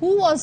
who was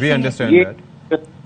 We understand that.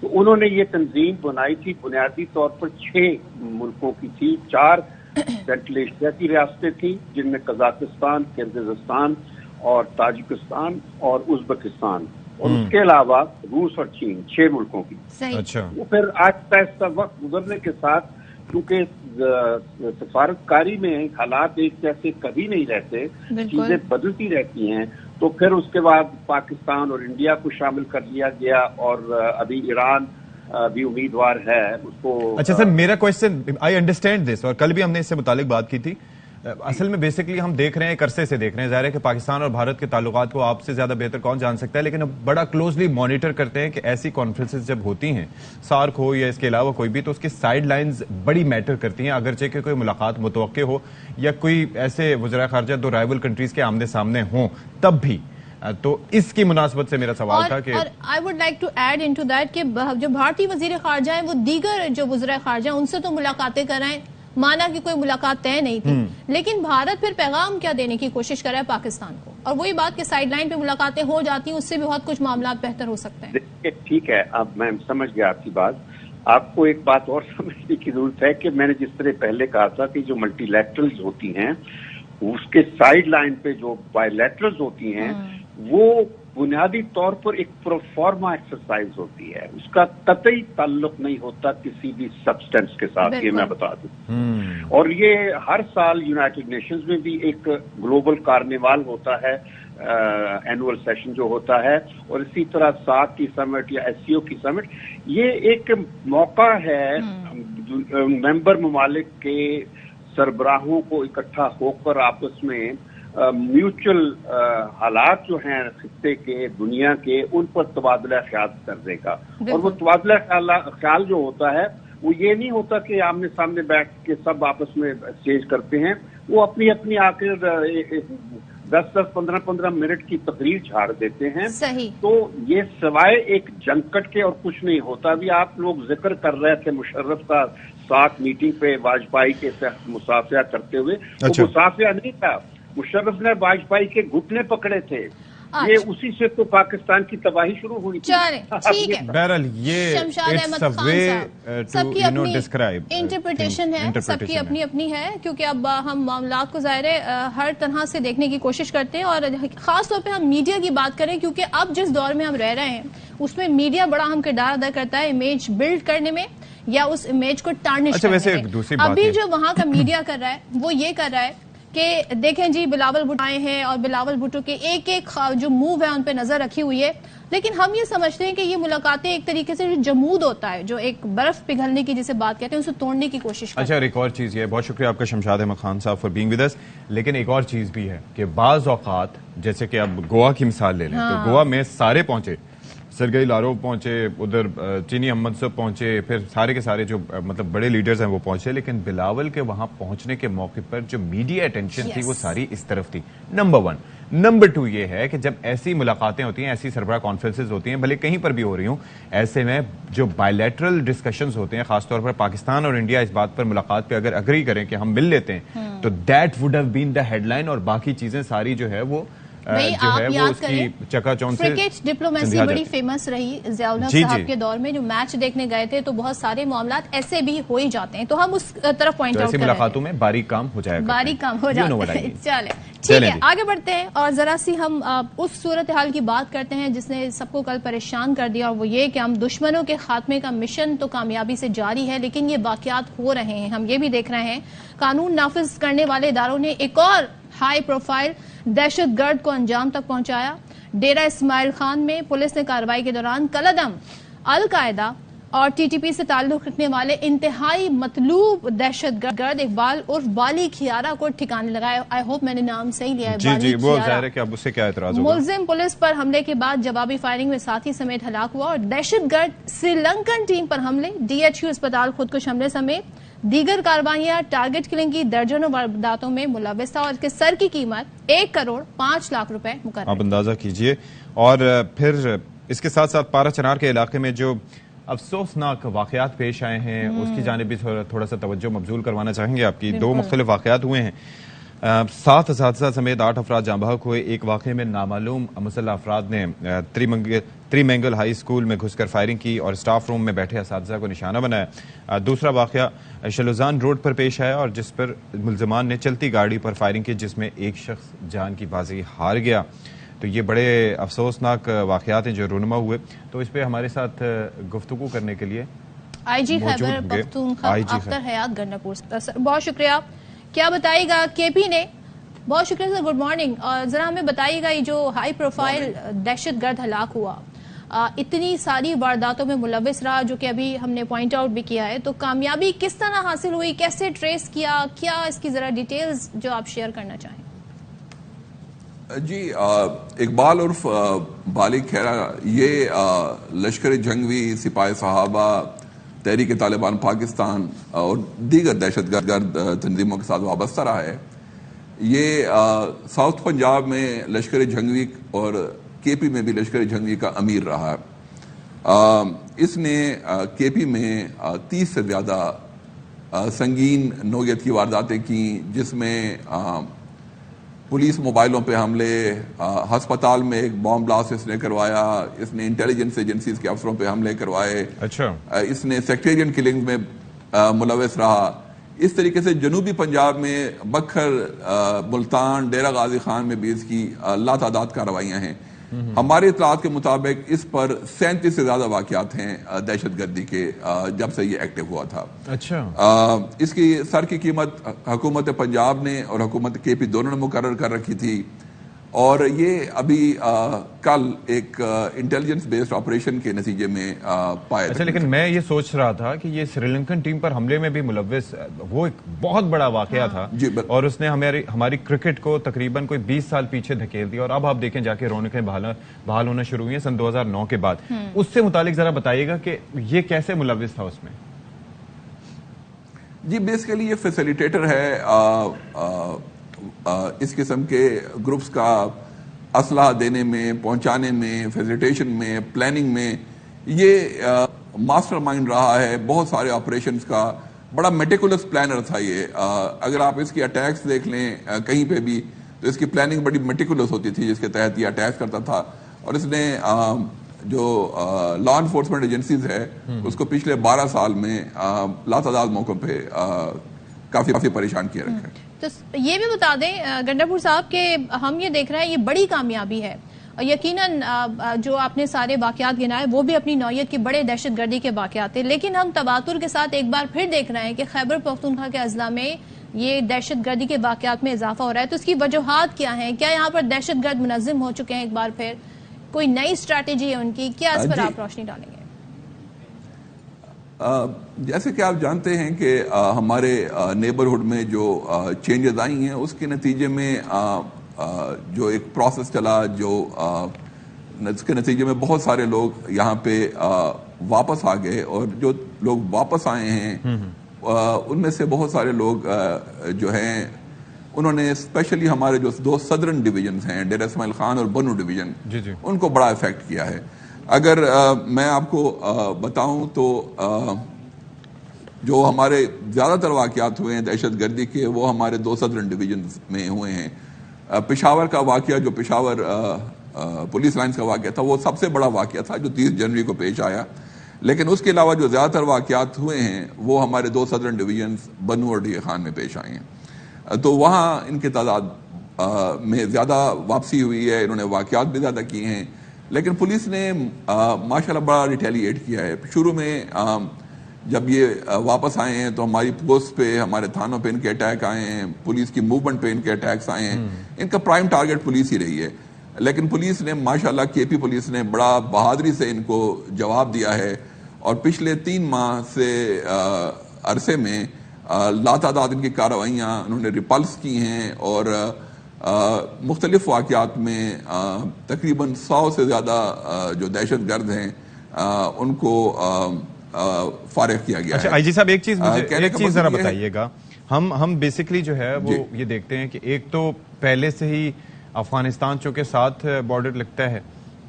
تو انہوں نے یہ تنظیم بنائی تھی، بنیادی طور پر 6 ملکوں کی تھی، 4 سینٹرل ایشیا کی ریاستیں تھیں جن میں قزاقستان، کرغزستان اور تاجکستان اور ازبکستان، اور اس کے علاوہ روس اور چین، 6 ملکوں کی. اچھا. وہ پھر آہستہ آہستہ وقت گزرنے کے ساتھ، کیونکہ سفارتکاری میں حالات ایک جیسے کبھی نہیں رہتے، چیزیں بدلتی رہتی ہیں، تو پھر اس کے بعد پاکستان اور انڈیا کو شامل کر لیا گیا، اور ابھی ایران بھی امیدوار ہے اس کو. اچھا سر، میرا کوشچن، آئی انڈرسٹینڈ دس، اور کل بھی ہم نے اس سے متعلق بات کی تھی. اصل میں بیسکلی ہم دیکھ رہے ہیں، ایک عرصے سے دیکھ رہے ہیں، ظاہر ہے کہ پاکستان اور بھارت کے تعلقات کو آپ سے زیادہ بہتر کون جان سکتا ہے، لیکن اب بڑا کلوزلی مانیٹر کرتے ہیں کہ ایسی کانفرنسز جب ہوتی ہیں، سارک ہو یا اس کے علاوہ کوئی بھی، تو اس کی سائیڈ لائنز بڑی میٹر کرتی ہیں، اگرچہ کہ کوئی ملاقات متوقع ہو یا کوئی ایسے وزراء خارجہ 2 رائیول کنٹریز کے آمنے سامنے ہوں تب بھی. تو اس کی مناسبت سے میرا سوال تھا کہ I would like to add into that کہ جو بھارتی وزیر خارجہ ہیں وہ دیگر جو وزراء خارجہ ہیں ان سے تو ملاقاتیں کرائیں، مانا کہ کوئی ملاقات طے نہیں تھی، لیکن بھارت پھر پیغام کیا دینے کی کوشش کر رہا ہے پاکستان کو، اور وہی بات کہ سائیڈ لائن پہ ملاقاتیں ہو جاتی ہیں، اس سے بھی بہت کچھ معاملات بہتر ہو سکتے ہیں. ٹھیک ہے، اب میں سمجھ گیا آپ کی بات. آپ کو ایک بات اور سمجھنے کی ضرورت ہے کہ میں نے جس طرح پہلے کہا تھا کہ جو ملٹی لیٹرلز ہوتی ہیں اس کے سائیڈ لائن پہ جو بائی لیٹرلز ہوتی ہیں وہ بنیادی طور پر ایک پروفارما ایکسرسائز ہوتی ہے، اس کا قطعی تعلق نہیں ہوتا کسی بھی سبسٹینس کے ساتھ، یہ میں بتا دوں. اور یہ ہر سال یونائٹڈ نیشنز میں بھی ایک گلوبل کارنیوال ہوتا ہے، اینول سیشن جو ہوتا ہے، اور اسی طرح ساک کی سمٹ یا ایس سی او کی سمٹ، یہ ایک موقع ہے ممبر ممالک کے سربراہوں کو اکٹھا ہو کر آپس میں میوچل حالات جو ہیں خطے کے، دنیا کے، ان پر تبادلہ خیال کرنے کا. اور وہ تبادلہ خیال جو ہوتا ہے وہ یہ نہیں ہوتا کہ آمنے سامنے بیٹھ کے سب آپس میں ایکسچینج کرتے ہیں، وہ اپنی اپنی آ کے 10-10 15-15 منٹ کی تقریر چھاڑ دیتے ہیں. تو یہ سوائے ایک جنکٹ کے اور کچھ نہیں ہوتا. ابھی آپ لوگ ذکر کر رہے تھے مشرف کا ساتھ میٹنگ پہ واجپئی کے ساتھ مصافحہ کرتے ہوئے، وہ مصافحہ نہیں تھا، مشرف نے واجپئی کے گھٹنے پکڑے تھے. یہ اسی سے تو پاکستان کی تباہی شروع ہوئی تھی. ٹھیک ہے، بہرحال یہ شمشاد احمد خان صاحب، سب کی اپنی انٹرپریٹیشن ہے، سب کی اپنی اپنی ہے، کیونکہ اب ہم معاملات کو ظاہر ہر طرح سے دیکھنے کی کوشش کرتے ہیں، اور خاص طور پہ ہم میڈیا کی بات کریں، کیونکہ اب جس دور میں ہم رہ رہے ہیں اس میں میڈیا بڑا اہم کردار ادا کرتا ہے امیج بلڈ کرنے میں یا اس امیج کو ٹارنش کرنے میں. ابھی جو وہاں کا میڈیا کر رہا ہے وہ یہ کر رہا ہے کہ دیکھیں جی بلاول بھٹو آئے ہیں اور بلاول بھٹو کے ایک ایک جو موو ہے ان پہ نظر رکھی ہوئی ہے، لیکن ہم یہ سمجھتے ہیں کہ یہ ملاقاتیں ایک طریقے سے جو جمود ہوتا ہے، جو ایک برف پگھلنے کی جسے بات کہتے ہیں، اسے توڑنے کی کوشش کرتے ہیں. اچھا، اور ایک اور چیز یہ، بہت شکریہ آپ کا شمشاد احمد خان صاحب فار بینگ ود اس، لیکن ایک اور چیز بھی ہے کہ بعض اوقات جیسے کہ اب گوا کی مثال لے لیں تو گوا میں سارے پہنچے، سرگئی لاروف پہنچے، ادھر چینی احمد صاحب پہنچے، پھر سارے کے سارے جو مطلب بڑے لیڈرز ہیں وہ پہنچے، لیکن بلاول کے وہاں پہنچنے کے موقع پر جو میڈیا اٹینشن تھی وہ ساری اس طرف تھی. نمبر 1. نمبر 2 یہ ہے کہ جب ایسی ملاقاتیں ہوتی ہیں، ایسی سربراہ کانفرنسز ہوتی ہیں، بھلے کہیں پر بھی ہو رہی ہوں، ایسے میں جو بائی لیٹرل ڈسکشنز ہوتے ہیں، خاص طور پر پاکستان اور انڈیا اس بات پر ملاقات پہ اگر اگری کریں کہ ہم مل لیتے ہیں، تو that would have been the headline, اور باقی چیزیں ساری جو ہے وہ آپ یاد کریں کرکٹ ڈپلومیسی بڑی فیمس رہی ضیاء الحق صاحب کے دور میں، جو میچ دیکھنے گئے تھے تو بہت سارے معاملات ایسے بھی ہو ہی جاتے ہیں، تو ہم اس طرف پوائنٹ آؤٹ کر رہے ہیں. ملاقاتوں میں باریک کام ہو جائے گا، باریک کام ہو جاتا ہے. چلیں ٹھیک ہے، آگے بڑھتے ہیں اور ذرا سی ہم اس صورتحال کی بات کرتے ہیں جس نے سب کو کل پریشان کر دیا، اور وہ یہ کہ ہم دشمنوں کے خاتمے کا مشن تو کامیابی سے جاری ہے، لیکن یہ واقعات ہو رہے ہیں. ہم یہ بھی دیکھ رہے ہیں قانون نافذ کرنے والے اداروں نے ایک اور ہائی پروفائل دہشت گرد کو انجام تک پہنچایا. ڈیرہ اسماعیل خان میں پولیس نے کارروائی کے دوران کالعدم القاعدہ اور ٹی ٹی پی سے تعلق رکھنے والے انتہائی مطلوب دہشت گرد اقبال عرف بالی کھیارا کو ٹھکانے لگایا. آئی ہوپ میں نے نام صحیح لیا ہے. جی وہ ظاہر ہے کہ اب اس سے کیا اعتراض ہوگا. ملزم پولیس پر حملے کے بعد جوابی فائرنگ میں ساتھی سمیت ہلاک ہوا، اور دہشت گرد سری لنکن ٹیم پر حملے، ڈی ایچ یو اسپتال خودکش حملے سمیت دیگر کاروائیاں ٹارگٹ کلنگ کی درجنوں وارداتوں میں ملوث تھا، اور اس کے سر کی قیمت 1,05,00,000 روپے مقرر. آپ اندازہ کیجئے. اور پھر اس کے ساتھ ساتھ پارا چنار کے علاقے میں جو افسوسناک واقعات پیش آئے ہیں اس کی جانب بھی تھوڑا سا توجہ مبذول کروانا چاہیں گے آپ کی. 2 مختلف واقعات ہوئے ہیں. 7 اساتذہ سمیت 8 افراد جاں بحق ہوئے. ایک واقعے میں نامعلوم مسلح افراد نے تریمنگل ہائی اسکول میں گھس کر فائرنگ کی اور اسٹاف روم میں بیٹھے اساتذہ کو نشانہ بنایا. دوسرا واقعہ شلوزان روڈ پر پیش آیا اور جس پر ملزمان نے چلتی گاڑی پر فائرنگ کی جس میں ایک شخص جان کی بازی ہار گیا. تو یہ بڑے افسوسناک واقعات ہیں جو رونما ہوئے. تو اس پہ ہمارے ساتھ گفتگو کرنے کے لیے آئی جی خیبر پختونخوا اختر حیات گنڈاپور سر بہت شکریہ. کیا بتائے گا کے پی نے؟ بہت شکریہ سر, گڈ مارننگ. اور ذرا ہمیں بتائیے گا یہ جو ہائی پروفائل دہشت گرد ہلاک ہوا, اتنی ساری وارداتوں میں ملوث رہا جو کہ ابھی ہم نے پوائنٹ آؤٹ بھی کیا ہے, تو کامیابی کس طرح حاصل ہوئی, کیسے ٹریس کیا, کیا اس کی ذرا ڈیٹیلز جو آپ شیئر کرنا چاہیں؟ جی اقبال عرف بالغ کھیرا یہ لشکر جنگوی, سپاہ صحابہ, تحریک طالبان پاکستان اور دیگر دہشت گرد تنظیموں کے ساتھ وابستہ رہا ہے. یہ ساؤتھ پنجاب میں لشکر جنگوی اور کے پی میں بھی لشکر جنگوی کا امیر رہا ہے. اس نے کے پی میں 30 سے زیادہ سنگین نوعیت کی وارداتیں کی, جس میں پولیس موبائلوں پہ حملے, ہسپتال میں ایک بام بلاسٹ اس نے کروایا, اس نے انٹیلیجنس ایجنسیز کے افسروں پہ حملے کروائے, اس نے سیکٹیرین کلنگ میں ملوث رہا. اس طریقے سے جنوبی پنجاب میں بکھر, ملتان, ڈیرہ غازی خان میں بھی اس کی لاتعداد کارروائیاں ہیں. ہماری اطلاعات کے مطابق اس پر 37 سے زیادہ واقعات ہیں دہشت گردی کے جب سے یہ ایکٹیو ہوا تھا. اس کی سر کی قیمت حکومت پنجاب نے اور حکومت کے پی دونوں نے مقرر کر رکھی تھی, اور یہ ابھی کل ایک انٹیلیجنس بیسڈ آپریشن کے نتیجے میں پایا. اچھا, لیکن میں یہ سوچ رہا تھا کہ یہ سری لنکن ٹیم پر حملے میں بھی ملوث, وہ ایک بہت بڑا واقعہ تھا اور اس نے ہماری کرکٹ کو تقریباً کوئی 20 سال پیچھے دھکیل دیا, اور اب آپ دیکھیں جا کے رونقیں بحال ہونا شروع ہوئی ہیں سن 2009 کے بعد. اس سے متعلق ذرا بتائیے گا کہ یہ کیسے ملوث تھا اس میں؟ جی بیسیکلی یہ فیسیلیٹیٹر ہے اس قسم کے گروپس کا اسلحہ دینے میں, پہنچانے میں, فیسیلیٹیشن میں, پلاننگ میں. یہ ماسٹر مائنڈ رہا ہے بہت سارے آپریشنز کا, بڑا میٹیکولس پلانر تھا یہ. اگر آپ اس کی اٹیکس دیکھ لیں کہیں پہ بھی تو اس کی پلاننگ بڑی میٹیکولس ہوتی تھی جس کے تحت یہ اٹیک کرتا تھا. اور اس نے جو لا انفورسمنٹ ایجنسیز ہے اس کو پچھلے 12 سال میں لاتعداد موقعوں پہ کافی پریشان کیا رکھا ہے. تو یہ بھی بتا دیں گنڈاپور صاحب کہ ہم یہ دیکھ رہے ہیں یہ بڑی کامیابی ہے, یقیناً جو آپ نے سارے واقعات گنائے وہ بھی اپنی نوعیت کے بڑے دہشت گردی کے واقعات تھے, لیکن ہم تواتر کے ساتھ ایک بار پھر دیکھ رہے ہیں کہ خیبر پختونخوا کے اضلاع میں یہ دہشت گردی کے واقعات میں اضافہ ہو رہا ہے. تو اس کی وجوہات کیا ہیں؟ کیا یہاں پر دہشت گرد منظم ہو چکے ہیں ایک بار پھر, کوئی نئی اسٹریٹجی ہے ان کی, کیا اس پر آپ روشنی ڈالیں گے؟ جیسے کہ آپ جانتے ہیں کہ ہمارے نیبرہڈ میں جو چینجز آئی ہیں اس کے نتیجے میں جو ایک پروسیس چلا, جو اس کے نتیجے میں بہت سارے لوگ یہاں پہ واپس آ گئے, اور جو لوگ واپس آئے ہیں ان میں سے بہت سارے لوگ جو ہیں انہوں نے اسپیشلی ہمارے جو 2 صدرن ڈویژنز ہیں, ڈیرہ اسماعیل خان اور بنو ڈویژن, ان کو بڑا افیکٹ کیا ہے. اگر میں آپ کو بتاؤں تو جو ہمارے زیادہ تر واقعات ہوئے ہیں دہشت گردی کے وہ ہمارے 2 صدرن ڈویژنز میں ہوئے ہیں. پشاور کا واقعہ جو پشاور پولیس لائنز کا واقعہ تھا وہ سب سے بڑا واقعہ تھا جو 30 جنوری کو پیش آیا, لیکن اس کے علاوہ جو زیادہ تر واقعات ہوئے ہیں وہ ہمارے 2 صدرن ڈویژنز بنو اور ڈیگہ خان میں پیش آئے ہیں. تو وہاں ان کی تعداد میں زیادہ واپسی ہوئی ہے, انہوں نے واقعات بھی زیادہ کیے ہیں, لیکن پولیس نے ماشاءاللہ بڑا ریٹیلیٹ کیا ہے. شروع میں جب یہ واپس آئے ہیں تو ہماری پوسٹ پہ, ہمارے تھانوں پہ ان کے اٹیک آئے ہیں, پولیس کی موومنٹ پہ ان کے اٹیکس آئے ہیں. ان کا پرائم ٹارگٹ پولیس ہی رہی ہے, لیکن پولیس نے ماشاءاللہ کے پی پولیس نے بڑا بہادری سے ان کو جواب دیا ہے, اور پچھلے 3 ماہ سے عرصے میں لاتعداد ان کی کارروائیاں انہوں نے ریپلس کی ہیں, اور مختلف واقعات میں تقریباً 100 سے زیادہ جو دہشت گرد ہیں ان کو فارغ کیا گیا ہے. اچھا آئی جی صاحب, ایک چیز ذرا بتائیے گا. ہم بیسکلی جو ہے وہ یہ دیکھتے ہیں کہ ایک تو پہلے سے ہی افغانستان چونکہ ساتھ بارڈر لگتا ہے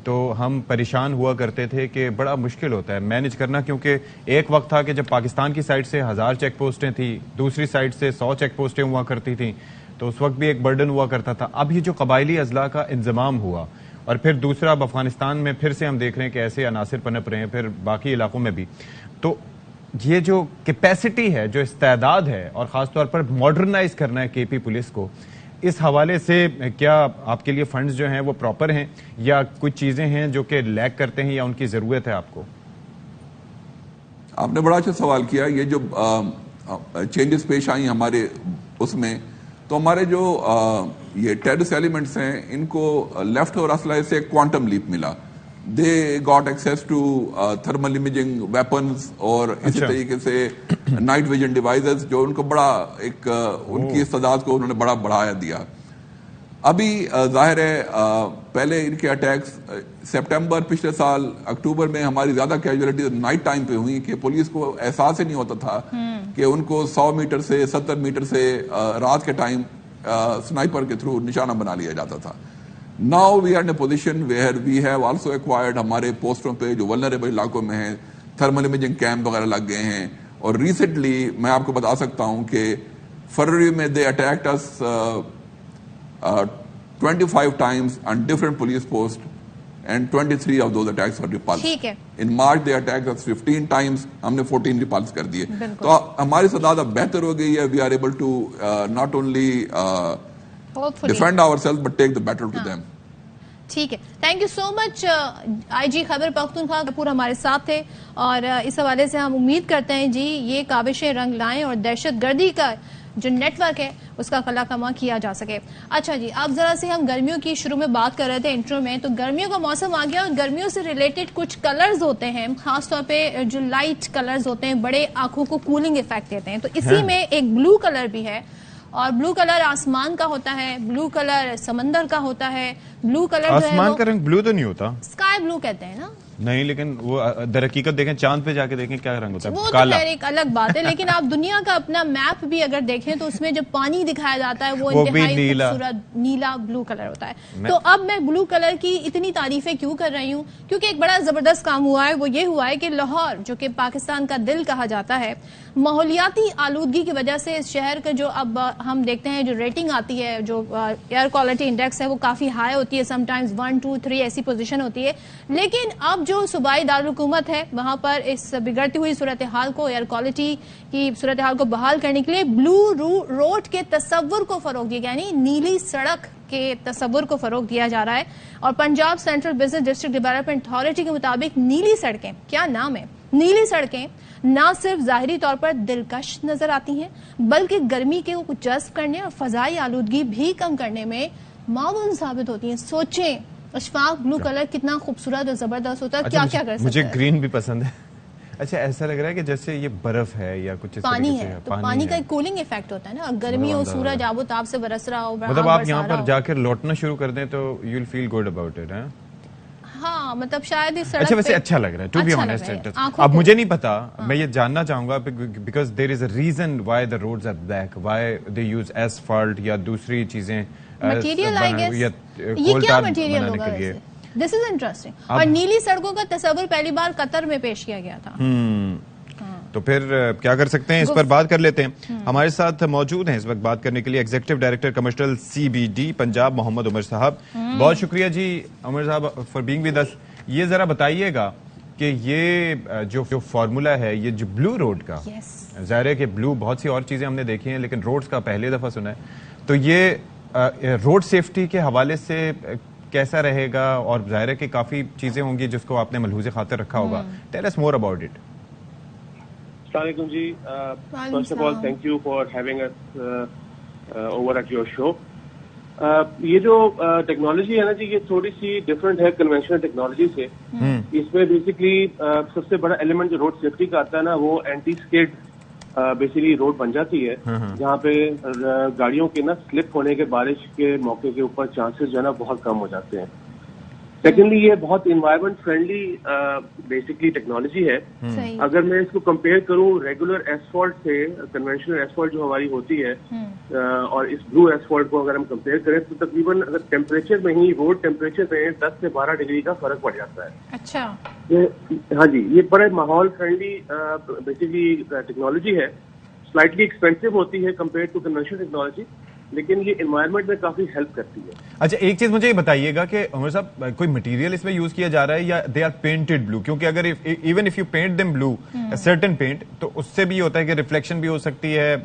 تو ہم پریشان ہوا کرتے تھے کہ بڑا مشکل ہوتا ہے مینج کرنا, کیونکہ ایک وقت تھا کہ جب پاکستان کی سائڈ سے 1000 چیک پوسٹیں تھیں, دوسری سائڈ سے 100 چیک پوسٹیں ہوا کرتی تھیں, تو اس وقت بھی ایک برڈن ہوا کرتا تھا. اب یہ جو قبائلی اضلاع کا انضمام ہوا اور پھر دوسرا اب افغانستان میں پھر سے ہم دیکھ رہے ہیں کہ ایسے عناصر پنپ رہے ہیں, پھر باقی علاقوں میں بھی, تو یہ جو کیپیسٹی ہے, جو استعداد ہے, اور خاص طور پر ماڈرنائز کرنا ہے کے پی پولیس کو, اس حوالے سے کیا آپ کے لیے فنڈز جو ہیں وہ پراپر ہیں یا کچھ چیزیں ہیں جو کہ لیک کرتے ہیں یا ان کی ضرورت ہے آپ کو؟ آپ نے بڑا اچھا سوال کیا. یہ جو چینجز پیش آئی ہمارے اس میں, تو ہمارے جو یہ ٹیررسٹ ایلیمنٹس ہیں ان کو لیفٹ اور اسلحے سے کوانٹم لیپ ملا. They got access to thermal imaging weapons اور اسی طریقے سے نائٹ ویژن ڈیوائسز جو ان کو بڑا ایک ان کی استعداد کو انہوں نے بڑا بڑھایا دیا. ابھی ظاہر ہے پہلے ان کے اٹیکس سپٹمبر پچھلے سال اکتوبر میں ہماری زیادہ کیجولیٹیز نائٹ ٹائم پہ ہوئی کہ پولیس کو احساس ہی نہیں ہوتا تھا کہ ان کو 100 میٹر سے 70 میٹر سے رات کے ٹائم سنائپر کے تھرو نشانہ بنا لیا جاتا تھا. Now we are in a position where we have also acquired ہمارے پوسٹوں پہ جو ولنریبل علاقوں میں ہیں تھرمل امیجنگ کیمپ وغیرہ لگ گئے ہیں. اور ریسنٹلی میں آپ کو بتا سکتا ہوں کہ فروری میں دے attacked us 25 times on different police posts and 23 of those attacks were repulsed. In March they attacked us 15 times, ہم نے 14 repulse کر دیے. تو ہماری استعداد اب بہتر ہو گئی ہے. We are able to not only defend ourselves but take the battle to them. ٹھیک ہے, تھینک یو سو مچ. آئی جی خیبر پختونخوا کپور ہمارے ساتھ تھے اور اس حوالے سے ہم امید کرتے ہیں جی یہ کاوشیں رنگ لائیں اور دہشت گردی کا جو نیٹ ورک ہے اس کا خلا کما کیا جا سکے. اچھا جی, اب ذرا سے ہم گرمیوں کی شروع میں بات کر رہے تھے انٹرو میں, تو گرمیوں کا موسم آ گیا اور گرمیوں سے ریلیٹڈ کچھ کلرز ہوتے ہیں, خاص طور پہ جو لائٹ کلرز ہوتے ہیں بڑے آنکھوں کو کولنگ افیکٹ دیتے ہیں. تو اسی میں ایک بلو کلر بھی ہے, اور بلو کلر آسمان کا ہوتا ہے, بلو کلر سمندر کا ہوتا ہے, بلو کلر آسمان کا رنگ بلو تو نہیں ہوتا, اسکائی بلو کہتے ہیں نا. نہیں, لیکن وہ در حقیقت دیکھیں چاند پہ جا کے دیکھیں کیا رنگ ہوتا ہے, وہ تو خیر ایک الگ بات ہے. لیکن آپ دنیا کا اپنا میپ بھی اگر دیکھیں تو اس میں جب پانی دکھایا جاتا ہے وہ انتہائی خوبصورت نیلا بلو کلر ہوتا ہے. تو اب میں بلو کلر کی اتنی تعریفیں کیوں کر رہی ہوں, کیونکہ ایک بڑا زبردست کام ہوا ہے. وہ یہ ہوا ہے کہ لاہور جو کہ پاکستان کا دل کہا جاتا ہے, ماحولیاتی آلودگی کی وجہ سے اس شہر کا جو اب ہم دیکھتے ہیں جو ریٹنگ آتی ہے, جو ایئر کوالٹی انڈیکس ہے وہ کافی ہائی ہوتی ہے, سم ٹائمز 1 2 3 ایسی پوزیشن ہوتی ہے. لیکن اب جو صوبائی دارالحکومت ہے وہاں پر اس بگڑتی ہوئی صورتحال کو, ایئر کوالٹی کی صورتحال کو بحال کرنے کے لیے بلو روڈ کے تصور کو فروغ دیا گیا, یعنی نیلی سڑک کے تصور کو فروغ دیا جا رہا ہے. اور Punjab central business district development authority کے مطابق نیلی سڑکیں, کیا نام ہے, نیلی سڑکیں نہ صرف ظاہری طور پر دلکش نظر آتی ہیں بلکہ گرمی کے کو جذب کرنے اور فضائی آلودگی بھی کم کرنے میں معاون ثابت ہوتی ہیں. سوچیں اشفاق بلو کلر کتنا خوبصورت اور زبردست ہوتا ہے, کیا کیا کر سکتے ہیں. مجھے گرین بھی پسند ہے. اچھا, ایسا لگ رہا ہے کہ جیسے یہ برف ہے یا کچھ پانی ہے, تو پانی کا ایک کولنگ ایفیکٹ ہوتا ہے نا, اور گرمی ہو, سورج آب و تاب سے برس رہا ہو, مطلب آپ یہاں پر جا کر لوٹنا شروع کر دیں تو you will feel good about it. ہاں, مطلب شاید اس سڑک اچھا, ویسے اچھا لگ رہا ہے ٹو بی آنیسٹ. اب مجھے نہیں پتا, میں یہ جاننا چاہوں گا because there is a reason why the roads are black, why they use asphalt یا دوسری چیزیں, مٹیریل آئی گیس. یہ کیا مٹیریل ہوگا ویسے؟ دس از انٹرسٹنگ. اور نیلی سڑکوں کا تصور پہلی بار قطر میں پیش کیا گیا تھا. تو پھر کیا کر سکتے ہیں, اس پر بات کر لیتے ہیں. ہمارے ساتھ موجود ہیں اس وقت بات کرنے کے لیے executive director commercial CBD Punjab Muhammad Umar صاحب. بہت شکریہ جی عمر صاحب فار بینگ ود اس. یہ ذرا بتائیے گا کہ یہ جو فارمولا ہے یہ جو بلو روڈ کا, ظاہر ہے کہ بلو بہت سی اور چیزیں ہم نے دیکھی ہیں لیکن روڈز کا پہلے دفعہ سنا ہے, تو یہ روڈ سیفٹی کے حوالے سے کیسا رہے گا, اور ظاہر ہے کہ کافی چیزیں ہوں گی جس کو آپ نے ملحوظ خاطر رکھا ہوگا. Tell us more about it. السلام علیکم جی. First of all thank you for having us over at your show. یہ جو ٹیکنالوجی ہے نا جی, یہ تھوڑی سی ڈفرینٹ ہے کنونشنل ٹیکنالوجی سے. اس میں بیسکلی سب سے بڑا ایلیمنٹ جو روڈ سیفٹی کا آتا ہے نا, وہ اینٹی اسکیڈ بیسکلی روڈ بن جاتی ہے, جہاں پہ گاڑیوں کے نا سلپ ہونے کے بارش کے موقع کے اوپر چانسز جو ہے نا بہت کم ہو جاتے ہیں. سیکنڈلی یہ بہت انوائرمنٹ فرینڈلی بیسکلی ٹیکنالوجی ہے. اگر میں اس کو کمپیئر کروں ریگولر ایسفالٹ سے, کنونشنل ایسفالٹ جو ہماری ہوتی ہے, اور اس بلو ایسفالٹ کو اگر ہم کمپیئر کریں تو تقریباً اگر ٹیمپریچر میں ہی روڈ ٹیمپریچر میں 10 سے 12 ڈگری کا فرق پڑ جاتا ہے. اچھا, ہاں جی, یہ بڑے ماحول فرینڈلی بیسکلی ٹیکنالوجی ہے. سلائٹلی ایکسپینسو ہوتی ہے کمپیئر ٹو کنونشنل ٹیکنالوجی, لیکن یہ انوائرمنٹ میں کافی ہیلپ کرتی ہے. اچھا ایک چیز مجھے یہ بتائیے گا کہ عمر صاحب کوئی مٹیریل اس میں یوز کیا جا رہا ہے یا دے آر پینٹڈ بلو؟ کیونکہ اگر even if you paint them blue certain paint تو اس سے بھی ہوتا ہے کہ ریفلیکشن بھی ہو سکتی ہے,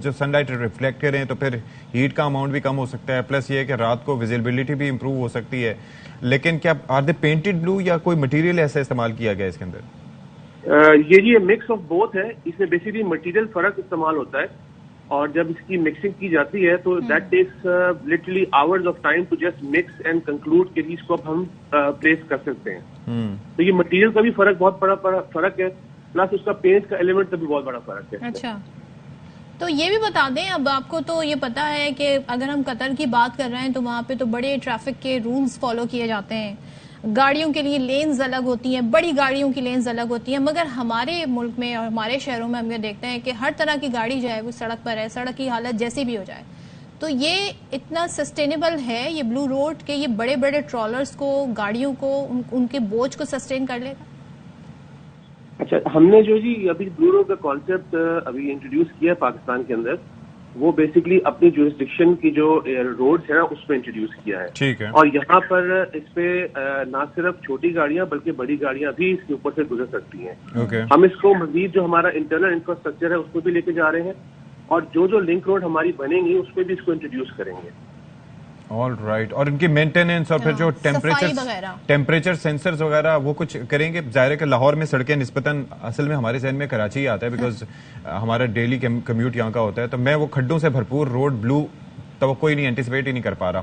جو سن لائٹ ریفلیکٹ کریں تو پھر ہیٹ کا اماؤنٹ بھی کم ہو سکتا ہے, پلس یہ ہے کہ رات کو ویزیبلٹی بھی امپروو ہو سکتی ہے. لیکن کیا آر دے پینٹڈ بلو یا کوئی مٹیریل ایسا استعمال کیا گیا اس کے اندر؟ یہ مکس آف بوتھ ہے. اس میں بیسیکلی مٹیریل فرق استعمال ہوتا ہے اور جب اس کی مکسنگ کی جاتی ہے تو that takes literally hours of time to just mix and conclude کہ اس کو اب ہم پلیس کر سکتے ہیں. تو یہ مٹیریل کا بھی فرق بہت بڑا فرق ہے, پلس اس کا پینٹ کا ایلیمنٹ کا بھی بہت بڑا فرق ہے. اچھا تو یہ بھی بتا دیں, اب آپ کو تو یہ پتا ہے کہ اگر ہم قطر کی بات کر رہے ہیں تو وہاں پہ تو بڑے ٹریفک کے رولز فالو کیے جاتے ہیں, گاڑیوں کے لیے لینز الگ ہوتی ہیں, بڑی گاڑیوں کی لینز الگ ہوتی ہیں, مگر ہمارے ملک میں اور ہمارے شہروں میں ہم یہ دیکھتے ہیں کہ ہر طرح کی گاڑی جو ہے وہ سڑک پر ہے, سڑک کی حالت جیسی بھی ہو جائے. تو یہ اتنا سسٹینیبل ہے یہ بلو روڈ کہ یہ بڑے بڑے ٹرالرز کو, گاڑیوں کو, ان کے بوجھ کو سسٹین کر لے گا؟ اچھا ہم نے جو جی ابھی بلو روڈ کا کانسیپٹ ابھی انٹروڈیوس کیا ہے پاکستان کے اندر, وہ بیسکلی اپنی جورسڈکشن کی جو روڈز ہے نا اس پہ انٹروڈیوس کیا ہے. ٹھیک ہے. اور یہاں پر اس پہ نہ صرف چھوٹی گاڑیاں بلکہ بڑی گاڑیاں بھی اس کے اوپر سے گزر سکتی ہیں. ہم اس کو مزید جو ہمارا انٹرنل انفراسٹرکچر ہے اس کو بھی لے کے جا رہے ہیں اور جو لنک روڈ ہماری بنیں گی اس پہ بھی اس کو انٹروڈیوس کریں گے. All right. اور ان کی مینٹیننس اور پھر جو ٹیمپریچر سینسرز وغیرہ وہ کچھ کریں گے؟ ظاہر ہے کہ لاہور میں سڑکیں نسبتاً, اصل میں ہمارے ذہن میں کراچی آتا ہے بیکاز ہمارا ڈیلی کمیوٹ یہاں کا ہوتا ہے, تو میں وہ کھڈوں سے بھرپور روڈ بلو توقع ہی نہیں, اینٹیسپیٹ ہی نہیں کر پا رہا.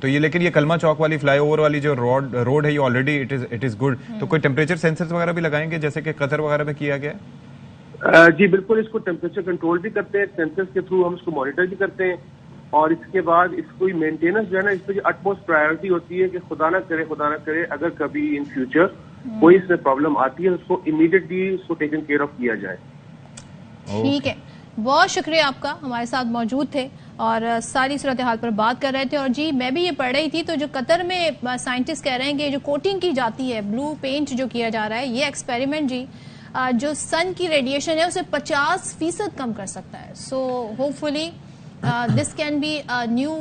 تو یہ لیکن یہ کلمہ چوک والی فلائی اوور والی جو روڈ ہے یہ آلریڈی اٹ از گڈ. تو کوئی ٹیمپریچر سینسرز وغیرہ بھی لگائیں گے جیسے کہ قطر وغیرہ میں کیا گیا ہے؟ جی بالکل, اس کو ٹیمپریچر کنٹرول بھی کرتے ہیں, سینسرز کے تھرو ہم اس کو مانیٹر بھی کرتے ہیں. اور اس کے بعد اس کو مینٹیننس جو ہے نا اس پہ اٹموسٹ پرائیورٹی ہوتی ہے کہ خدا نہ کرے اگر کبھی ان فیوچر کوئی اس میں پرابلم آتی ہے اس کو امیڈیٹلی اس کو ٹیکن کیئر آف کیا جائے. ٹھیک ہے, بہت شکریہ آپ کا, ہمارے ساتھ موجود تھے اور ساری صورتحال پر بات کر رہے تھے. اور جی میں بھی یہ پڑھ رہی تھی تو جو قطر میں سائنٹسٹ کہہ رہے ہیں کہ جو کوٹنگ کی جاتی ہے, بلو پینٹ جو کیا جا رہا ہے, یہ ایکسپیریمنٹ جی جو سن کی ریڈیشن ہے اسے 50% کم کر سکتا ہے. So hopefully this can be new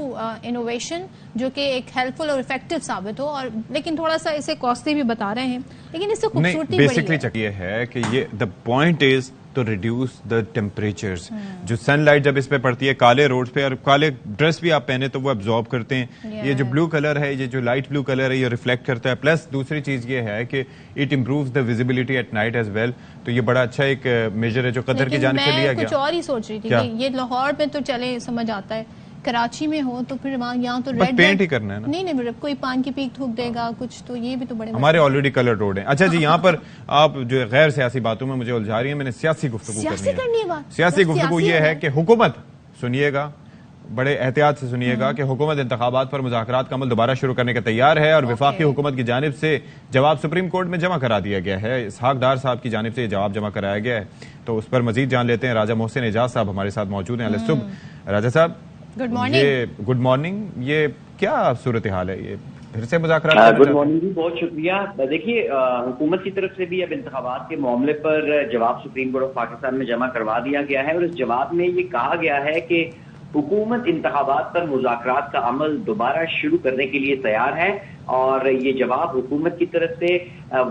innovation جو کہ ایک ہیلپ فل اور افیکٹو ثابت ہو. اور لیکن تھوڑا سا اسے کاسٹلی بھی بتا رہے ہیں, لیکن اس سے خوبصورتی بڑی ہے. بیسکلی یہ ہے کہ یہ the point is to reduce the temperatures. جو سن لائٹ جب اس پہ پڑتی ہے کالے روڈ پہ, اور کالے ڈریس بھی آپ پہنے تو وہ ابزارب کرتے ہیں. یہ جو بلو کلر ہے, یہ جو لائٹ بلو کلر ہے, یہ ریفلیکٹ کرتا ہے. پلس دوسری چیز یہ ہے کہ it improves the visibility at night as well. تو یہ بڑا اچھا ایک میجر ہے جو قطر کی جانب سے لیا گیا. میں کچھ اور ہی سوچ رہی تھی کہ یہ لاہور میں تو چلے سمجھ آتا ہے, کراچی میں ہو تو پھر وہاں یہاں تو ریڈ پینٹ ہی کرنا ہے نا. نہیں کوئی پان کی پیک تھوک دے گا کچھ, تو یہ بھی تو بڑے ہمارے آلریڈی کلر روڈ ہیں. اچھا جی یہاں پر آپ جو غیر سیاسی باتوں میں مجھے الجھا رہی ہیں, میں نے سیاسی گفتگو کرنی ہے. سیاسی گفتگو یہ ہے کہ حکومت, سنیے گا بڑے احتیاط سے سنیے گا, کہ حکومت انتخابات پر مذاکرات کا عمل دوبارہ شروع کرنے کا تیار ہے اور وفاقی حکومت کی جانب سے جواب سپریم کورٹ میں جمع کرا دیا گیا ہے. اسحاق ڈار صاحب کی جانب سے یہ جواب جمع کرایا گیا ہے. تو اس پر مزید جان لیتے ہیں. راجہ محسن اعجاز صاحب ہمارے ساتھ موجود ہیں. علیہ صبح راجہ صاحب, گڈ مارننگ. یہ کیا صورتحال ہے, یہ پھر سے مذاکرات؟ گڈ مارننگ جی, بہت شکریہ. دیکھیے حکومت کی طرف سے بھی اب انتخابات کے معاملے پر جواب سپریم کورٹ آف پاکستان میں جمع کروا دیا گیا ہے, اور اس جواب میں یہ کہا گیا ہے کہ حکومت انتخابات پر مذاکرات کا عمل دوبارہ شروع کرنے کے لیے تیار ہے. اور یہ جواب حکومت کی طرف سے